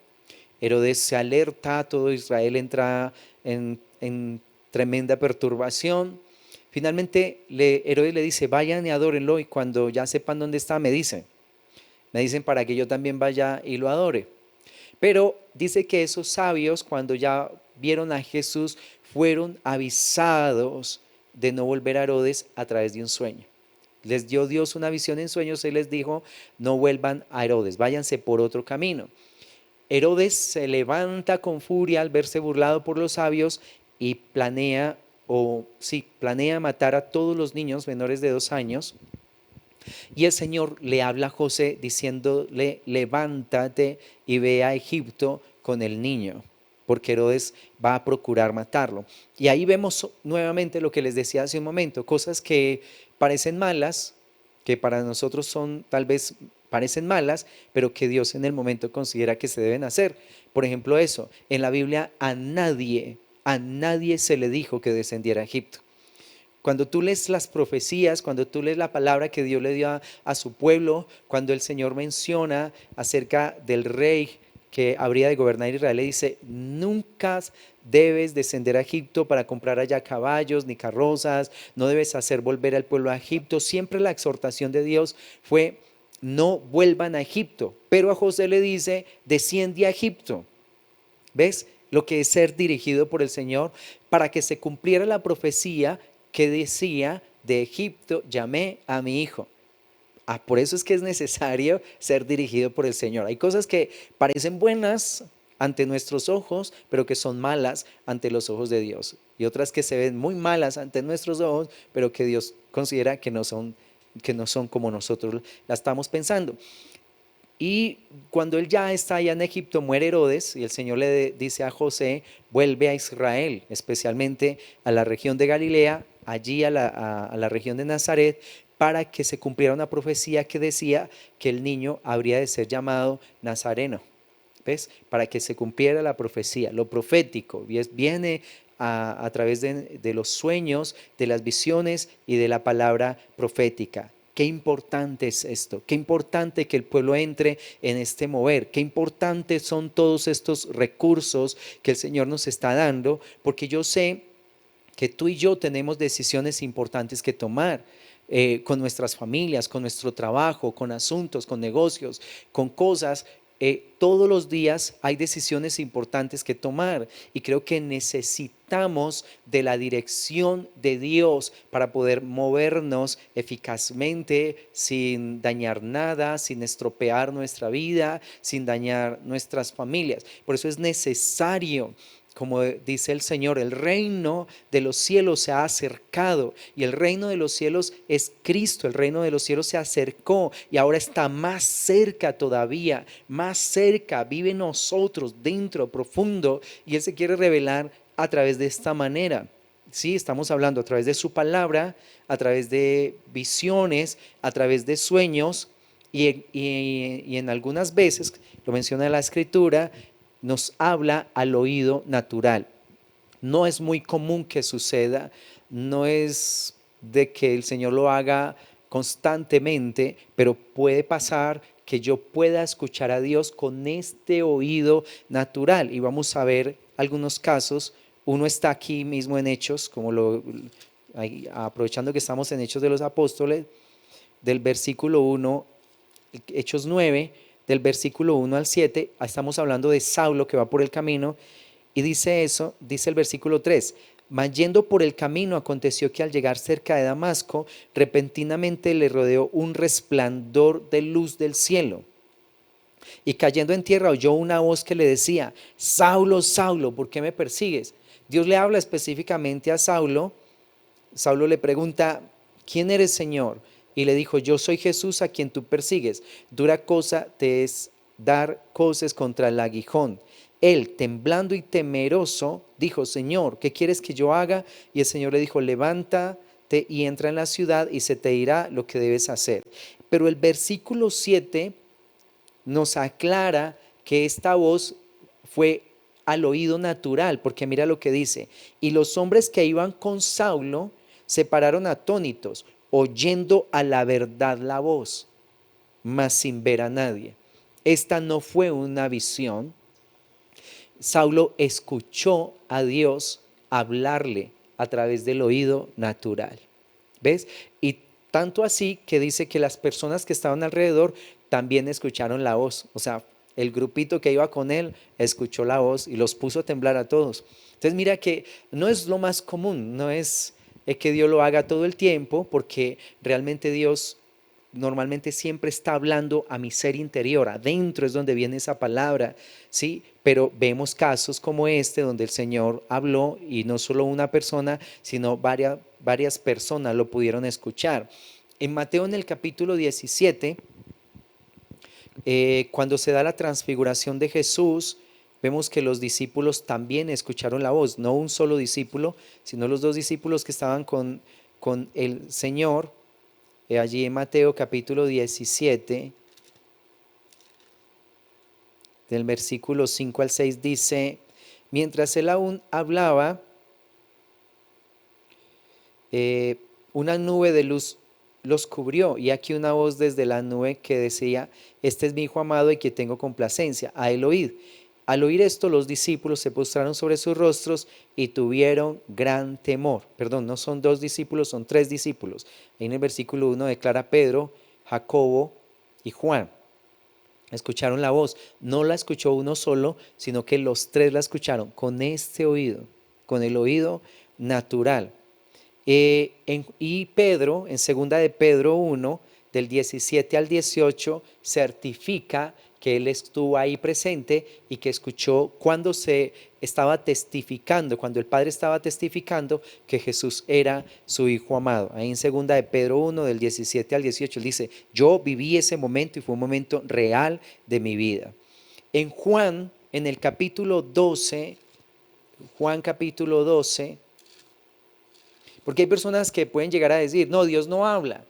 Speaker 1: Herodes se alerta, todo Israel entra en tremenda perturbación. Finalmente Herodes le dice, vayan y adórenlo y cuando ya sepan dónde está, me dicen para que yo también vaya y lo adore. Pero dice que esos sabios, cuando ya vieron a Jesús, fueron avisados de no volver a Herodes a través de un sueño. Les dio Dios una visión en sueños y les dijo, no vuelvan a Herodes, váyanse por otro camino. Herodes se levanta con furia al verse burlado por los sabios y planea matar a todos los niños menores de 2 años. Y el Señor le habla a José diciéndole, levántate y ve a Egipto con el niño, porque Herodes va a procurar matarlo. Y ahí vemos nuevamente lo que les decía hace un momento, cosas que parecen malas, que para nosotros son tal vez parecen malas, pero que Dios en el momento considera que se deben hacer. Por ejemplo, eso, en la Biblia a nadie se le dijo que descendiera a Egipto. Cuando tú lees las profecías, cuando tú lees la palabra que Dios le dio a su pueblo, cuando el Señor menciona acerca del rey que habría de gobernar Israel, le dice, nunca debes descender a Egipto para comprar allá caballos ni carrozas, no debes hacer volver al pueblo a Egipto. Siempre la exhortación de Dios fue, no vuelvan a Egipto. Pero a José le dice, desciende a Egipto. ¿Ves? Lo que es ser dirigido por el Señor para que se cumpliera la profecía que decía, de Egipto llamé a mi hijo. Por eso es que es necesario ser dirigido por el Señor. Hay cosas que parecen buenas ante nuestros ojos, pero que son malas ante los ojos de Dios. Y otras que se ven muy malas ante nuestros ojos, pero que Dios considera que no son como nosotros la estamos pensando. Y cuando él ya está allá en Egipto, muere Herodes y el Señor le dice a José, vuelve a Israel, especialmente a la región de Galilea, allí a la región de Nazaret, para que se cumpliera una profecía que decía que el niño habría de ser llamado Nazareno. ¿Ves? Para que se cumpliera la profecía, lo profético, viene a través de los sueños, de las visiones y de la palabra profética. Qué importante es esto, qué importante que el pueblo entre en este mover, qué importantes son todos estos recursos que el Señor nos está dando, porque yo sé que tú y yo tenemos decisiones importantes que tomar. Con nuestras familias, con nuestro trabajo, con asuntos, con negocios, con cosas. Todos los días hay decisiones importantes que tomar y creo que necesitamos de la dirección de Dios para poder movernos eficazmente sin dañar nada, sin estropear nuestra vida, sin dañar nuestras familias. Por eso es necesario, como dice el Señor, el reino de los cielos se ha acercado y el reino de los cielos es Cristo. El reino de los cielos se acercó y ahora está más cerca todavía, más cerca, vive en nosotros, dentro, profundo, y Él se quiere revelar a través de esta manera. Sí, estamos hablando a través de su palabra, a través de visiones, a través de sueños y en algunas veces, lo menciona la Escritura, nos habla al oído natural. No es muy común que suceda, no es de que el Señor lo haga constantemente, pero puede pasar que yo pueda escuchar a Dios con este oído natural. Y vamos a ver algunos casos. Uno está aquí mismo en Hechos, aprovechando que estamos en Hechos de los Apóstoles, del versículo 1, Hechos 9, del versículo 1 al 7, estamos hablando de Saulo que va por el camino, y dice eso, dice el versículo 3: mas yendo por el camino, aconteció que al llegar cerca de Damasco, repentinamente le rodeó un resplandor de luz del cielo. Y cayendo en tierra oyó una voz que le decía: Saulo, Saulo, ¿por qué me persigues? Dios le habla específicamente a Saulo. Saulo le pregunta: ¿quién eres, Señor? Y le dijo: yo soy Jesús a quien tú persigues. Dura cosa te es dar coces contra el aguijón. Él, temblando y temeroso, dijo: Señor, ¿qué quieres que yo haga? Y el Señor le dijo: levántate y entra en la ciudad y se te dirá lo que debes hacer. Pero el versículo 7 nos aclara que esta voz fue al oído natural, porque mira lo que dice: y los hombres que iban con Saulo se pararon atónitos, oyendo a la verdad la voz, mas sin ver a nadie. Esta no fue una visión. Saulo escuchó a Dios hablarle a través del oído natural. ¿Ves? Y tanto así que dice que las personas que estaban alrededor también escucharon la voz. O sea, el grupito que iba con él escuchó la voz y los puso a temblar a todos. Entonces mira que no es lo más común, no es que Dios lo haga todo el tiempo, porque realmente Dios normalmente siempre está hablando a mi ser interior, adentro es donde viene esa palabra, ¿sí? Pero vemos casos como este donde el Señor habló y no solo una persona, sino varias personas lo pudieron escuchar. En Mateo, en el capítulo 17, cuando se da la transfiguración de Jesús, vemos que los discípulos también escucharon la voz, no un solo discípulo, sino los dos discípulos que estaban con el Señor. Allí en Mateo capítulo 17, del versículo 5 al 6 dice: mientras él aún hablaba, una nube de luz los cubrió, y aquí una voz desde la nube que decía: este es mi hijo amado y que tengo complacencia, a él oíd. Al oír esto, los discípulos se postraron sobre sus rostros y tuvieron gran temor. Perdón, no son dos discípulos, son tres discípulos. Ahí en el versículo 1 declara: Pedro, Jacobo y Juan. Escucharon la voz. No la escuchó uno solo, sino que los tres la escucharon con este oído, con el oído natural. Y Pedro, en segunda de Pedro 1, del 17 al 18, certifica que él estuvo ahí presente y que escuchó cuando se estaba testificando, cuando el Padre estaba testificando que Jesús era su Hijo amado. Ahí en segunda de Pedro 1, del 17 al 18, él dice: yo viví ese momento y fue un momento real de mi vida. En Juan, en el capítulo 12, Juan capítulo 12, porque hay personas que pueden llegar a decir: no, Dios no habla,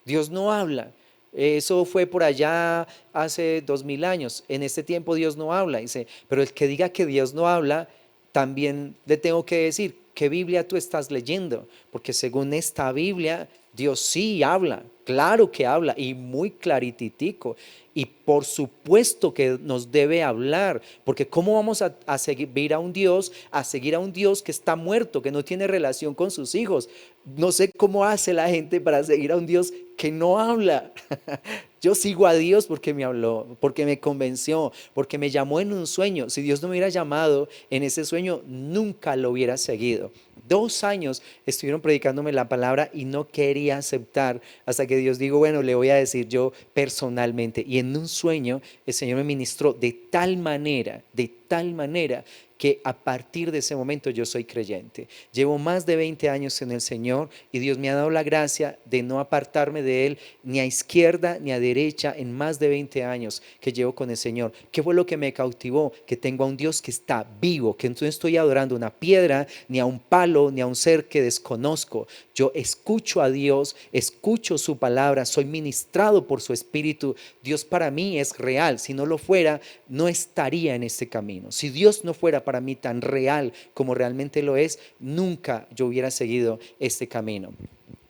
Speaker 1: Dios no habla. Eso fue por allá hace 2000 años. En este tiempo Dios no habla. Dice, pero el que diga que Dios no habla, también le tengo que decir: ¿qué Biblia tú estás leyendo? Porque según esta Biblia, Dios sí habla, claro que habla, y muy clarititico. Y por supuesto que nos debe hablar, porque ¿cómo vamos a seguir a seguir a un Dios que está muerto, que no tiene relación con sus hijos? No sé cómo hace la gente para seguir a un Dios que no habla. Yo sigo a Dios porque me habló, porque me convenció, porque me llamó en un sueño. Si Dios no me hubiera llamado en ese sueño, nunca lo hubiera seguido. 2 años estuvieron predicándome la palabra y no quería aceptar, hasta que Dios dijo: bueno, le voy a decir yo personalmente. Y en un sueño el Señor me ministró de tal manera, que a partir de ese momento yo soy creyente. Llevo más de 20 años en el Señor y Dios me ha dado la gracia de no apartarme de Él ni a izquierda ni a derecha en más de 20 años que llevo con el Señor. ¿Qué fue lo que me cautivó? Que tengo a un Dios que está vivo, que no estoy adorando a una piedra, ni a un palo, ni a un ser que desconozco. Yo escucho a Dios, escucho su palabra, soy ministrado por su Espíritu. Dios para mí es real. Si no lo fuera, no estaría en este camino. Si Dios no fuera para mí tan real como realmente lo es, nunca yo hubiera seguido este camino.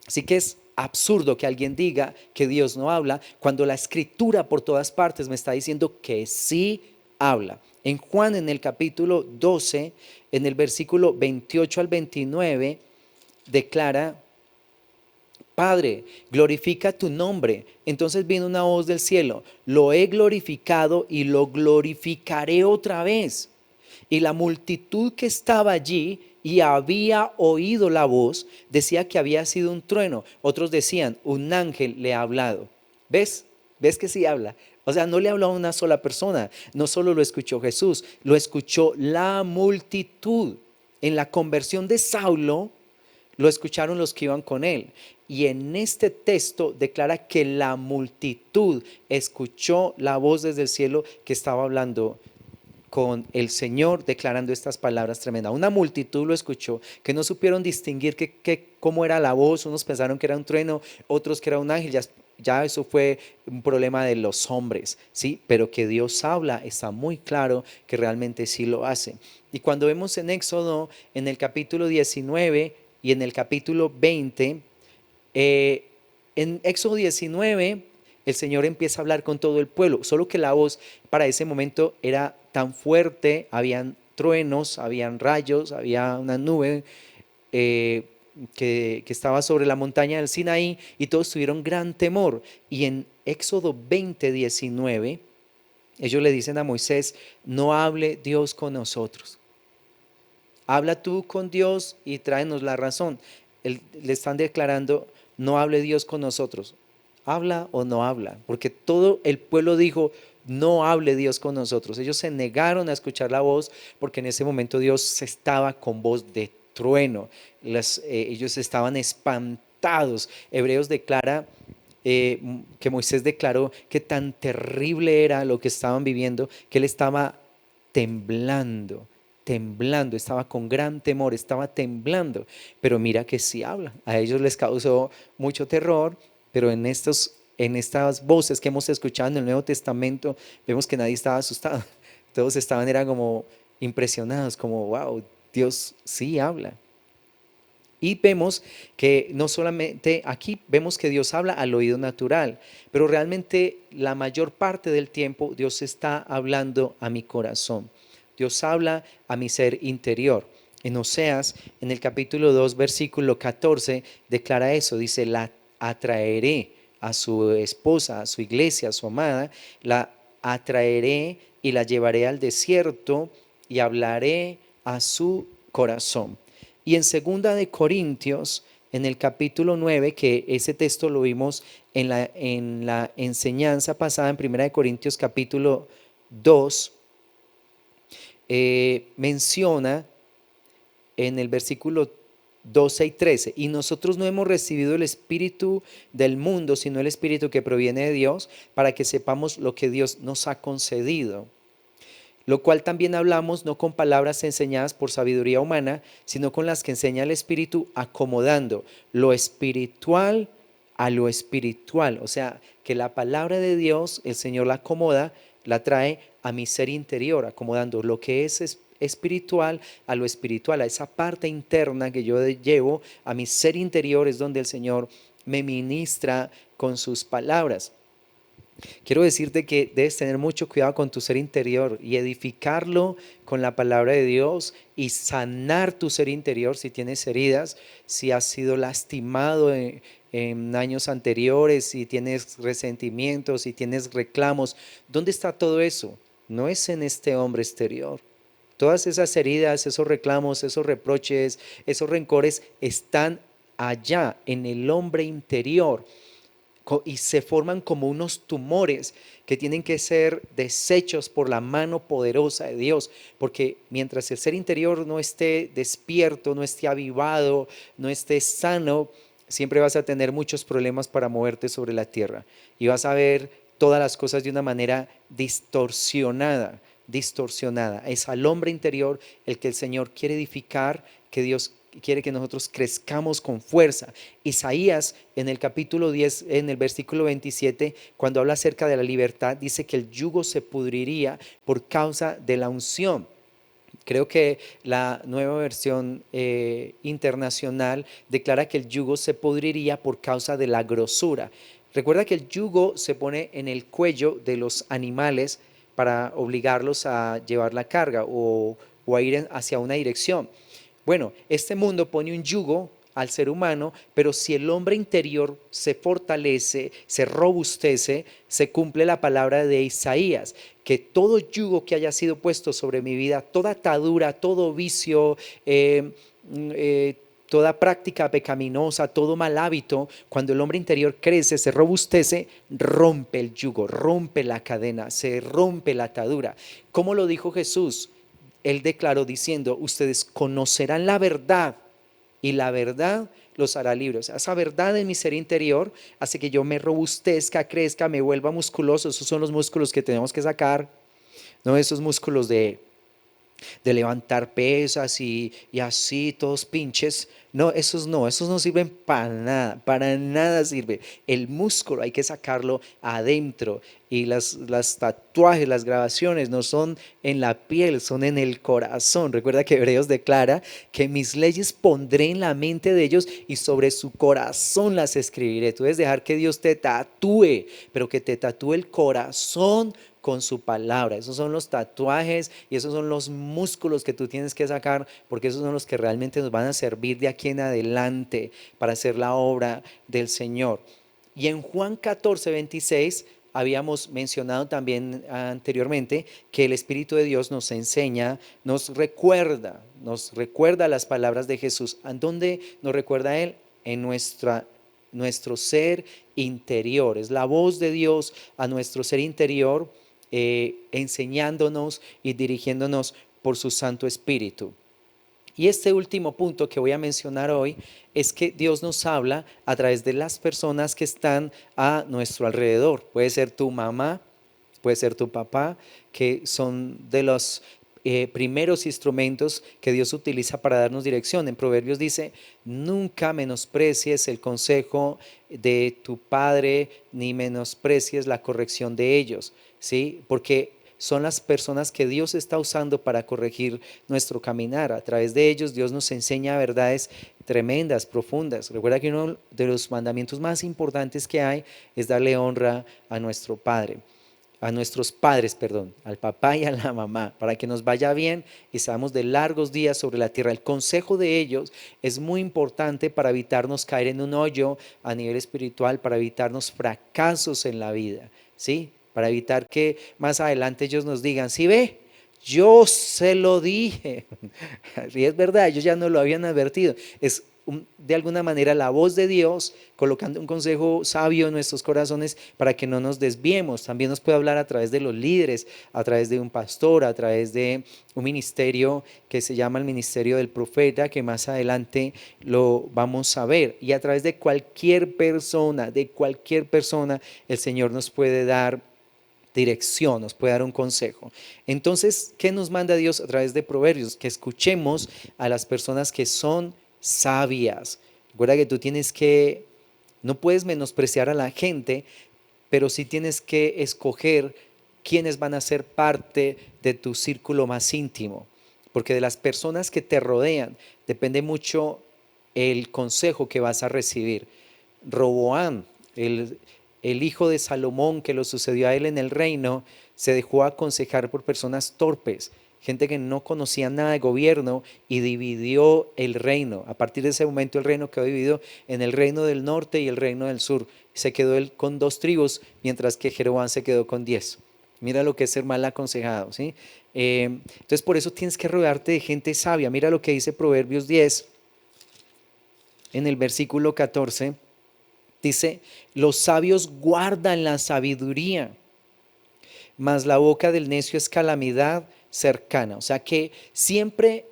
Speaker 1: Así que es absurdo que alguien diga que Dios no habla, cuando la escritura por todas partes me está diciendo que sí habla. En Juan, en el capítulo 12, en el versículo 28 al 29, declara: Padre, glorifica tu nombre. Entonces vino una voz del cielo: lo he glorificado y lo glorificaré otra vez. Y la multitud que estaba allí y había oído la voz decía que había sido un trueno. Otros decían: un ángel le ha hablado. ¿Ves? ¿Ves que sí habla? O sea, no le habló a una sola persona. No solo lo escuchó Jesús, lo escuchó la multitud. En la conversión de Saulo, lo escucharon los que iban con él. Y en este texto declara que la multitud escuchó la voz desde el cielo que estaba hablando con el Señor, declarando estas palabras tremendas. Una multitud lo escuchó, que no supieron distinguir cómo era la voz. Unos pensaron que era un trueno, otros que era un ángel. Ya eso fue un problema de los hombres, ¿sí? Pero que Dios habla, está muy claro que realmente sí lo hace. Y cuando vemos en Éxodo, en el capítulo 19 y en el capítulo 20, en Éxodo 19, el Señor empieza a hablar con todo el pueblo, solo que la voz para ese momento era tan fuerte, habían truenos, habían rayos, había una nube que estaba sobre la montaña del Sinaí, y todos tuvieron gran temor. Y en Éxodo 20, 19, ellos le dicen a Moisés: no hable Dios con nosotros. Habla tú con Dios y tráenos la razón. Le están declarando: no hable Dios con nosotros. ¿Habla o no habla? Porque todo el pueblo dijo: no hable Dios con nosotros. Ellos se negaron a escuchar la voz, porque en ese momento Dios estaba con voz de trueno. Ellos estaban espantados. Hebreos declara que Moisés declaró que tan terrible era lo que estaban viviendo, que él estaba temblando. Temblando, estaba con gran temor, estaba temblando. Pero mira que sí habla. A ellos les causó mucho terror, pero en estas voces que hemos escuchado en el Nuevo Testamento, vemos que nadie estaba asustado. Todos eran como impresionados, como wow, Dios sí habla. Y vemos que no solamente aquí vemos que Dios habla al oído natural, pero realmente la mayor parte del tiempo Dios está hablando a mi corazón. Dios habla a mi ser interior. En Oseas, en el capítulo 2, versículo 14, declara eso. Dice: la atraeré a su esposa, a su iglesia, a su amada, la atraeré y la llevaré al desierto y hablaré a su corazón. Y en segunda de Corintios, en el capítulo 9, que ese texto lo vimos en la enseñanza pasada, en primera de Corintios capítulo 2, menciona en el versículo 12 y 13: y nosotros no hemos recibido el espíritu del mundo, sino el espíritu que proviene de Dios, para que sepamos lo que Dios nos ha concedido. Lo cual también hablamos, no con palabras enseñadas por sabiduría humana, sino con las que enseña el Espíritu, acomodando lo espiritual a lo espiritual. O sea, que la palabra de Dios, el Señor la acomoda, la trae a mi ser interior, acomodando lo que es espiritual a lo espiritual, a esa parte interna que yo llevo, a mi ser interior, es donde el Señor me ministra con sus palabras. Quiero decirte que debes tener mucho cuidado con tu ser interior y edificarlo con la palabra de Dios, y sanar tu ser interior si tienes heridas, si has sido lastimado en años anteriores, si tienes resentimientos, si tienes reclamos. ¿Dónde está todo eso? No es en este hombre exterior. Todas esas heridas, esos reclamos, esos reproches, esos rencores están allá en el hombre interior, y se forman como unos tumores que tienen que ser deshechos por la mano poderosa de Dios, porque mientras el ser interior no esté despierto, no esté avivado, no esté sano, siempre vas a tener muchos problemas para moverte sobre la tierra, y vas a ver todas las cosas de una manera distorsionada. Es al hombre interior el que el Señor quiere edificar, que Dios quiere que nosotros crezcamos con fuerza. Isaías, en el capítulo 10, en el versículo 27, cuando habla acerca de la libertad, dice que el yugo se pudriría por causa de la unción. Creo que la nueva versión internacional declara que el yugo se pudriría por causa de la grosura. Recuerda que el yugo se pone en el cuello de los animales para obligarlos a llevar la carga o a ir hacia una dirección. Bueno, este mundo pone un yugo al ser humano, pero si el hombre interior se fortalece, se robustece, se cumple la palabra de Isaías, que todo yugo que haya sido puesto sobre mi vida, toda atadura, todo vicio, toda práctica pecaminosa, todo mal hábito, cuando el hombre interior crece, se robustece, rompe el yugo, rompe la cadena, se rompe la atadura. ¿Cómo lo dijo Jesús? Él declaró diciendo: ustedes conocerán la verdad y la verdad los hará libres. Esa verdad en mi ser interior hace que yo me robustezca, crezca, me vuelva musculoso. Esos son los músculos que tenemos que sacar, no esos músculos de levantar pesas y así todos pinches. No, esos no sirven para nada sirve. El músculo hay que sacarlo adentro, y las tatuajes, las grabaciones no son en la piel, son en el corazón. Recuerda que Hebreos declara que mis leyes pondré en la mente de ellos y sobre su corazón las escribiré. Tú debes dejar que Dios te tatúe, pero que te tatúe el corazón con su palabra. Esos son los tatuajes y esos son los músculos que tú tienes que sacar, porque esos son los que realmente nos van a servir de aquí en adelante para hacer la obra del Señor. Y en Juan 14:26 habíamos mencionado también anteriormente que el Espíritu de Dios nos enseña, nos recuerda las palabras de Jesús. ¿En dónde nos recuerda Él? En nuestro ser interior. Es la voz de Dios a nuestro ser interior, enseñándonos y dirigiéndonos por su Santo Espíritu. Y este último punto que voy a mencionar hoy es que Dios nos habla a través de las personas que están a nuestro alrededor. Puede ser tu mamá, puede ser tu papá, que son de los primeros instrumentos que Dios utiliza para darnos dirección. En Proverbios dice: nunca menosprecies el consejo de tu padre, ni menosprecies la corrección de ellos, ¿sí? Porque son las personas que Dios está usando para corregir nuestro caminar. A través de ellos Dios nos enseña verdades tremendas, profundas. Recuerda que uno de los mandamientos más importantes que hay es darle honra a nuestro Padre, a nuestros padres, perdón, al papá y a la mamá, para que nos vaya bien y seamos de largos días sobre la tierra. El consejo de ellos es muy importante para evitarnos caer en un hoyo a nivel espiritual, para evitarnos fracasos en la vida, ¿sí? Para evitar que más adelante ellos nos digan: sí, ve, yo se lo dije. Y es verdad, ellos ya no lo habían advertido. Es de alguna manera la voz de Dios colocando un consejo sabio en nuestros corazones para que no nos desviemos. También nos puede hablar a través de los líderes, a través de un pastor, a través de un ministerio que se llama el ministerio del profeta, que más adelante lo vamos a ver. Y a través de cualquier persona, el Señor nos puede dar dirección, nos puede dar un consejo. Entonces, ¿qué nos manda Dios a través de Proverbios? Que escuchemos a las personas que son sabias. Recuerda que no puedes menospreciar a la gente, pero sí tienes que escoger quiénes van a ser parte de tu círculo más íntimo, porque de las personas que te rodean depende mucho el consejo que vas a recibir. Roboam, el hijo de Salomón que lo sucedió a él en el reino, se dejó aconsejar por personas torpes, gente que no conocía nada de gobierno, y dividió el reino. A partir de ese momento el reino quedó dividido en el reino del norte y el reino del sur. Se quedó él con 2 tribus, mientras que Jeroboam se quedó con 10. Mira lo que es ser mal aconsejado, ¿sí? Entonces por eso tienes que rodearte de gente sabia. Mira lo que dice Proverbios 10 en el versículo 14. Dice: los sabios guardan la sabiduría, mas la boca del necio es calamidad cercana. O sea que siempre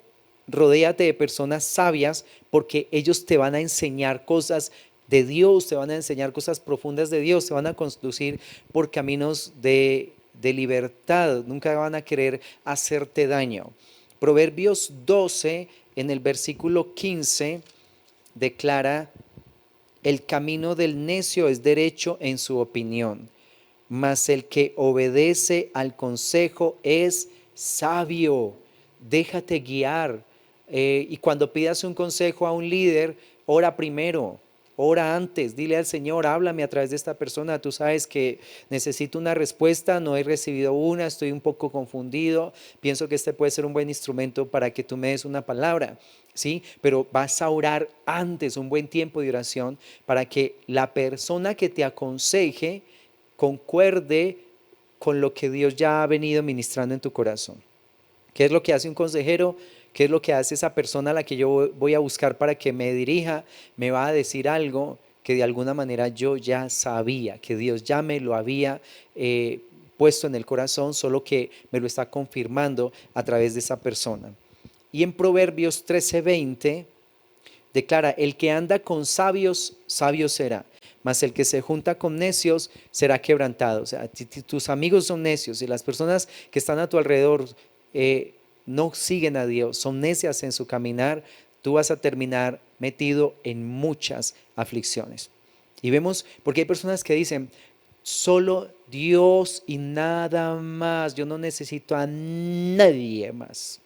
Speaker 1: rodéate de personas sabias, porque ellos te van a enseñar cosas de Dios, te van a enseñar cosas profundas de Dios, te van a conducir por caminos de libertad, nunca van a querer hacerte daño. Proverbios 12 en el versículo 15 declara: el camino del necio es derecho en su opinión, mas el que obedece al consejo es sabio. déjate guiar. Y cuando pidas un consejo a un líder, ora primero, ora antes, dile al Señor, háblame a través de esta persona, tú sabes que necesito una respuesta, no he recibido una, estoy un poco confundido, pienso que este puede ser un buen instrumento para que tú me des una palabra. ¿Sí? Pero vas a orar antes, un buen tiempo de oración, para que la persona que te aconseje concuerde con lo que Dios ya ha venido ministrando en tu corazón. ¿Qué es lo que hace un consejero? ¿Qué es lo que hace esa persona a la que yo voy a buscar para que me dirija? Me va a decir algo que de alguna manera yo ya sabía, que Dios ya me lo había puesto en el corazón, solo que me lo está confirmando a través de esa persona. Y en Proverbios 13:20 declara, el que anda con sabios, sabio será, mas el que se junta con necios será quebrantado. O sea, si tus amigos son necios y las personas que están a tu alrededor no siguen a Dios, son necias en su caminar, tú vas a terminar metido en muchas aflicciones. Y vemos, porque hay personas que dicen, solo Dios y nada más, yo no necesito a nadie más.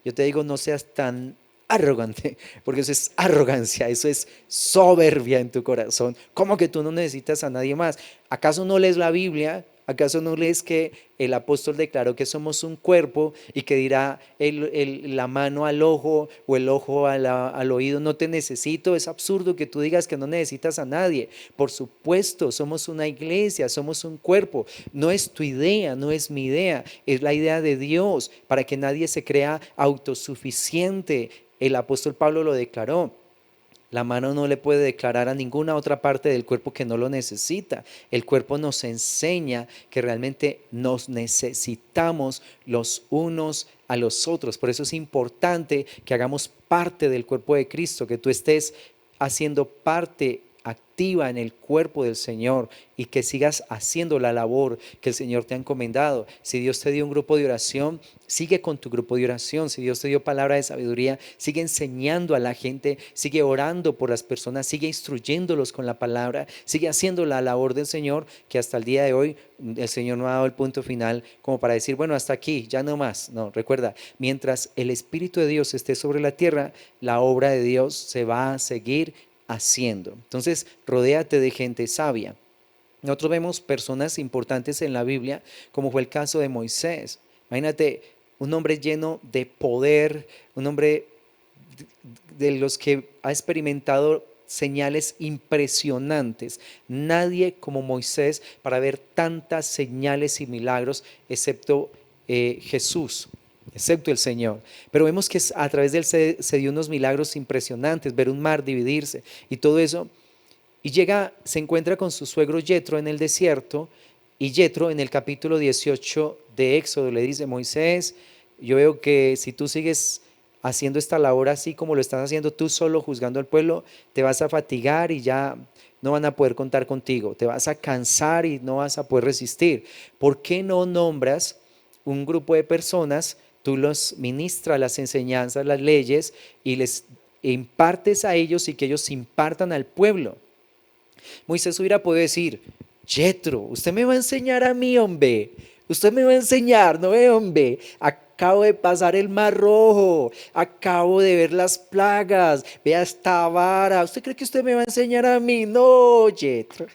Speaker 1: Yo te digo, no seas tan arrogante, porque eso es arrogancia, eso es soberbia en tu corazón. ¿Cómo que tú no necesitas a nadie más? ¿Acaso no lees la Biblia? ¿Acaso no lees que el apóstol declaró que somos un cuerpo y que dirá la mano al ojo o el ojo al oído, no te necesito? Es absurdo que tú digas que no necesitas a nadie. Por supuesto, somos una iglesia, somos un cuerpo. No es tu idea, no es mi idea, es la idea de Dios para que nadie se crea autosuficiente. El apóstol Pablo lo declaró. La mano no le puede declarar a ninguna otra parte del cuerpo que no lo necesita. El cuerpo nos enseña que realmente nos necesitamos los unos a los otros. Por eso es importante que hagamos parte del cuerpo de Cristo, que tú estés haciendo parte activa en el cuerpo del Señor y que sigas haciendo la labor que el Señor te ha encomendado. Si Dios te dio un grupo de oración, sigue con tu grupo de oración. Si Dios te dio palabra de sabiduría, sigue enseñando a la gente, sigue orando por las personas, sigue instruyéndolos con la palabra, sigue haciendo la labor del Señor, que hasta el día de hoy el Señor no ha dado el punto final como para decir, bueno, hasta aquí, ya no más. No, recuerda, mientras el Espíritu de Dios esté sobre la tierra, la obra de Dios se va a seguir haciendo. Entonces, rodéate de gente sabia. Nosotros vemos personas importantes en la Biblia, como fue el caso de Moisés. Imagínate, un hombre lleno de poder, un hombre de los que ha experimentado señales impresionantes. Nadie como Moisés para ver tantas señales y milagros, excepto Jesús, excepto el Señor. Pero vemos que a través de él se dio unos milagros impresionantes, ver un mar dividirse y todo eso. Y llega, se encuentra con su suegro Yetro en el desierto, y Yetro en el capítulo 18 de Éxodo le dice, Moisés, yo veo que si tú sigues haciendo esta labor así como lo estás haciendo tú solo juzgando al pueblo, te vas a fatigar y ya no van a poder contar contigo, te vas a cansar y no vas a poder resistir. ¿Por qué no nombras un grupo de personas, tú los ministras las enseñanzas, las leyes y les impartes a ellos y que ellos impartan al pueblo? Moisés hubiera podido decir, Yetro, usted me va a enseñar a mí, hombre. Usted me va a enseñar, no ve, hombre. Acabo de pasar el mar rojo, acabo de ver las plagas, vea esta vara. ¿Usted cree que usted me va a enseñar a mí? No, Yetro.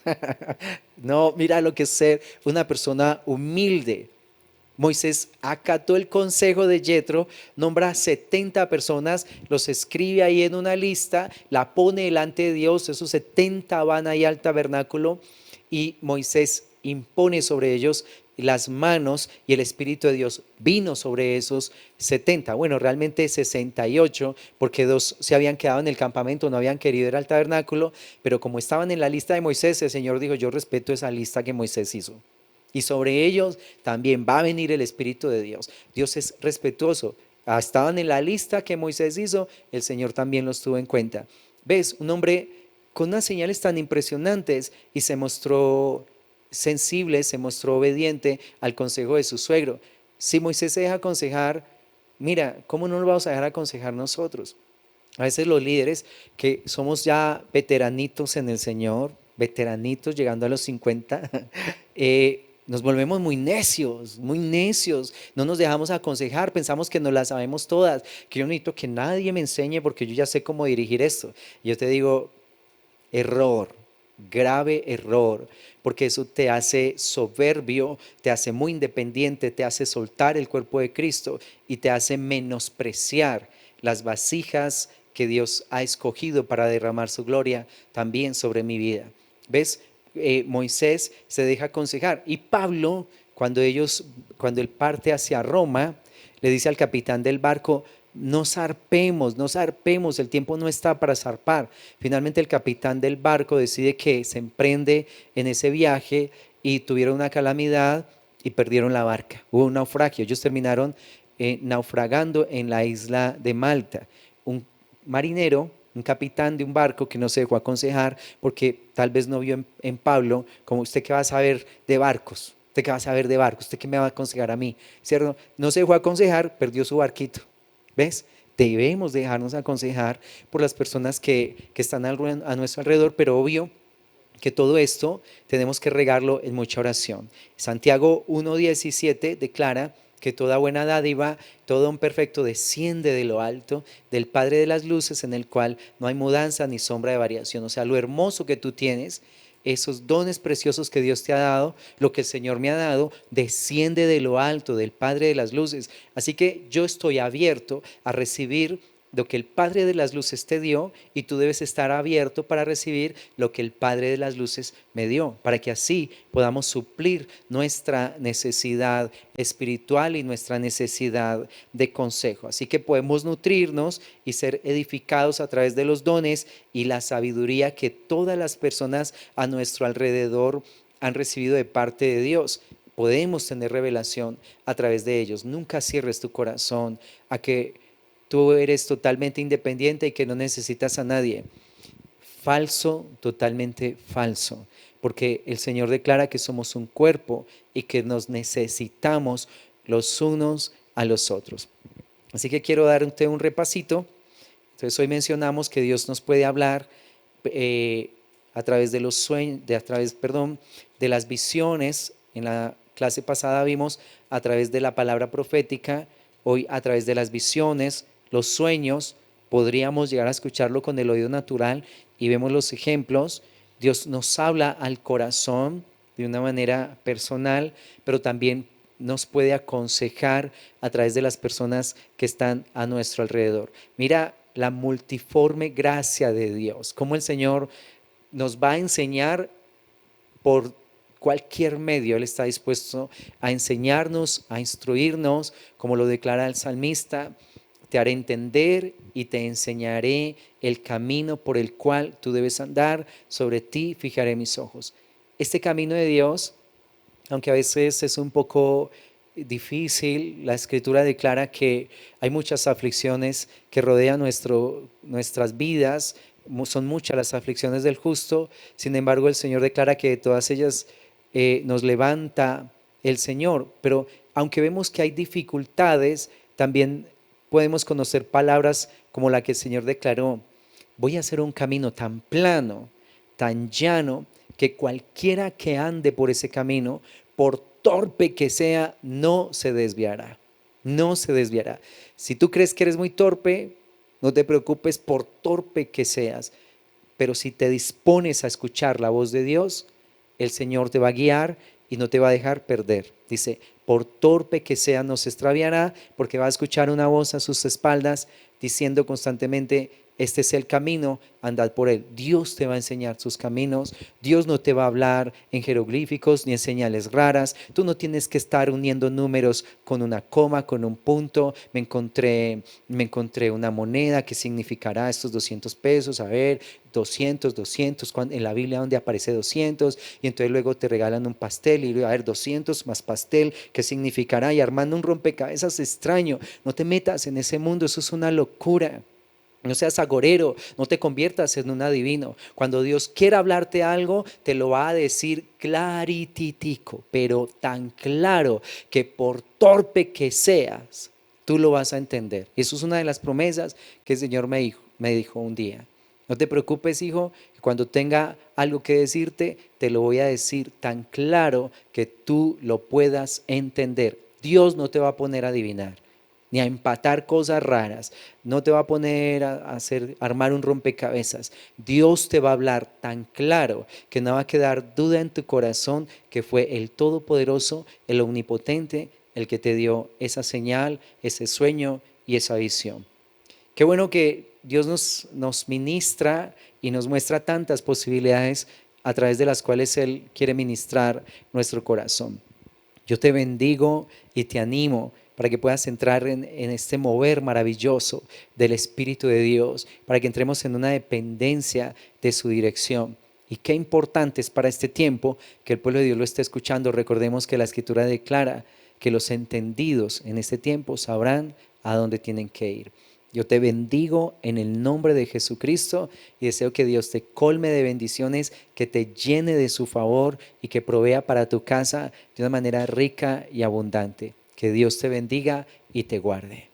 Speaker 1: No, mira lo que es ser una persona humilde. Moisés acató el consejo de Yetro, nombra 70 personas, los escribe ahí en una lista, la pone delante de Dios, esos 70 van ahí al tabernáculo y Moisés impone sobre ellos las manos y el Espíritu de Dios vino sobre esos 70, bueno, realmente 68, porque 2 se habían quedado en el campamento, no habían querido ir al tabernáculo, pero como estaban en la lista de Moisés, el Señor dijo, yo respeto esa lista que Moisés hizo. Y sobre ellos también va a venir el Espíritu de Dios. Dios es respetuoso. Estaban en la lista que Moisés hizo, el Señor también los tuvo en cuenta. ¿Ves? Un hombre con unas señales tan impresionantes y se mostró sensible, se mostró obediente al consejo de su suegro. Si Moisés se deja aconsejar, mira, ¿cómo no nos vamos a dejar aconsejar nosotros? A veces los líderes que somos ya veteranitos en el Señor, veteranitos llegando a los 50, nos volvemos muy necios, no nos dejamos aconsejar, pensamos que nos las sabemos todas, que yo no necesito que nadie me enseñe porque yo ya sé cómo dirigir esto. Yo te digo, error, grave error, porque eso te hace soberbio, te hace muy independiente, te hace soltar el cuerpo de Cristo y te hace menospreciar las vasijas que Dios ha escogido para derramar su gloria también sobre mi vida. ¿Ves? Moisés se deja aconsejar y Pablo, cuando él parte hacia Roma, le dice al capitán del barco, no zarpemos, el tiempo no está para zarpar. Finalmente el capitán del barco decide que se emprende en ese viaje y tuvieron una calamidad y perdieron la barca. Hubo un naufragio, ellos terminaron naufragando en la isla de Malta. Un marinero, un capitán de un barco que no se dejó aconsejar porque tal vez no vio en Pablo, como usted que va a saber de barcos, usted que va a saber de barcos, usted que me va a aconsejar a mí, ¿cierto? No se dejó aconsejar, perdió su barquito. ¿Ves? Debemos dejarnos aconsejar por las personas que están a nuestro alrededor, pero obvio que todo esto tenemos que regarlo en mucha oración. Santiago 1:17 declara que toda buena dádiva, todo don perfecto desciende de lo alto, del Padre de las luces, en el cual no hay mudanza ni sombra de variación. O sea, lo hermoso que tú tienes, esos dones preciosos que Dios te ha dado, lo que el Señor me ha dado, desciende de lo alto, del Padre de las luces. Así que yo estoy abierto a recibir lo que el Padre de las luces te dio y tú debes estar abierto para recibir lo que el Padre de las luces me dio, para que así podamos suplir nuestra necesidad espiritual y nuestra necesidad de consejo. Así que podemos nutrirnos y ser edificados a través de los dones y la sabiduría que todas las personas a nuestro alrededor han recibido de parte de Dios. Podemos tener revelación a través de ellos. Nunca cierres tu corazón a que tú eres totalmente independiente y que no necesitas a nadie. Falso, totalmente falso, porque el Señor declara que somos un cuerpo y que nos necesitamos los unos a los otros. Así que quiero darte un repasito. Entonces hoy mencionamos que Dios nos puede hablar a través de los sueños, de las visiones. En la clase pasada vimos a través de la palabra profética, hoy a través de las visiones, los sueños, podríamos llegar a escucharlo con el oído natural y vemos los ejemplos. Dios nos habla al corazón de una manera personal, pero también nos puede aconsejar a través de las personas que están a nuestro alrededor. Mira la multiforme gracia de Dios, cómo el Señor nos va a enseñar por cualquier medio. Él está dispuesto a enseñarnos, a instruirnos, como lo declara el salmista. Te haré entender y te enseñaré el camino por el cual tú debes andar. Sobre ti fijaré mis ojos. Este camino de Dios, aunque a veces es un poco difícil, la Escritura declara que hay muchas aflicciones que rodean nuestras vidas, son muchas las aflicciones del justo. Sin embargo, el Señor declara que de todas ellas nos levanta el Señor. Pero aunque vemos que hay dificultades, también podemos conocer palabras como la que el Señor declaró: voy a hacer un camino tan plano, tan llano, que cualquiera que ande por ese camino, por torpe que sea, no se desviará. No se desviará. Si tú crees que eres muy torpe, no te preocupes por torpe que seas. Pero si te dispones a escuchar la voz de Dios, el Señor te va a guiar y no te va a dejar perder. Dice, por torpe que sea, no se extraviará, porque va a escuchar una voz a sus espaldas diciendo constantemente: este es el camino, andad por él. Dios te va a enseñar sus caminos. Dios no te va a hablar en jeroglíficos ni en señales raras. Tú no tienes que estar uniendo números con una coma, con un punto. Me encontré una moneda que significará estos 200 pesos. A ver, 200, en la Biblia donde aparece 200, y entonces luego te regalan un pastel y a ver, 200 más pastel, ¿qué significará? Y armando un rompecabezas extraño. No te metas en ese mundo, eso es una locura. No seas agorero, no te conviertas en un adivino. Cuando Dios quiera hablarte algo, te lo va a decir clarititico, pero tan claro que por torpe que seas, tú lo vas a entender. Eso es una de las promesas que el Señor me dijo un día. No te preocupes, hijo, que cuando tenga algo que decirte, te lo voy a decir tan claro que tú lo puedas entender. Dios no te va a poner a adivinar, ni a empatar cosas raras, no te va a poner a hacer, armar un rompecabezas. Dios te va a hablar tan claro que no va a quedar duda en tu corazón que fue el Todopoderoso, el Omnipotente, el que te dio esa señal, ese sueño y esa visión. Qué bueno que Dios nos ministra y nos muestra tantas posibilidades a través de las cuales Él quiere ministrar nuestro corazón. Yo te bendigo y te animo para que puedas entrar en este mover maravilloso del Espíritu de Dios, para que entremos en una dependencia de su dirección. Y qué importante es para este tiempo que el pueblo de Dios lo esté escuchando. Recordemos que la Escritura declara que los entendidos en este tiempo sabrán a dónde tienen que ir. Yo te bendigo en el nombre de Jesucristo y deseo que Dios te colme de bendiciones, que te llene de su favor y que provea para tu casa de una manera rica y abundante. Que Dios te bendiga y te guarde.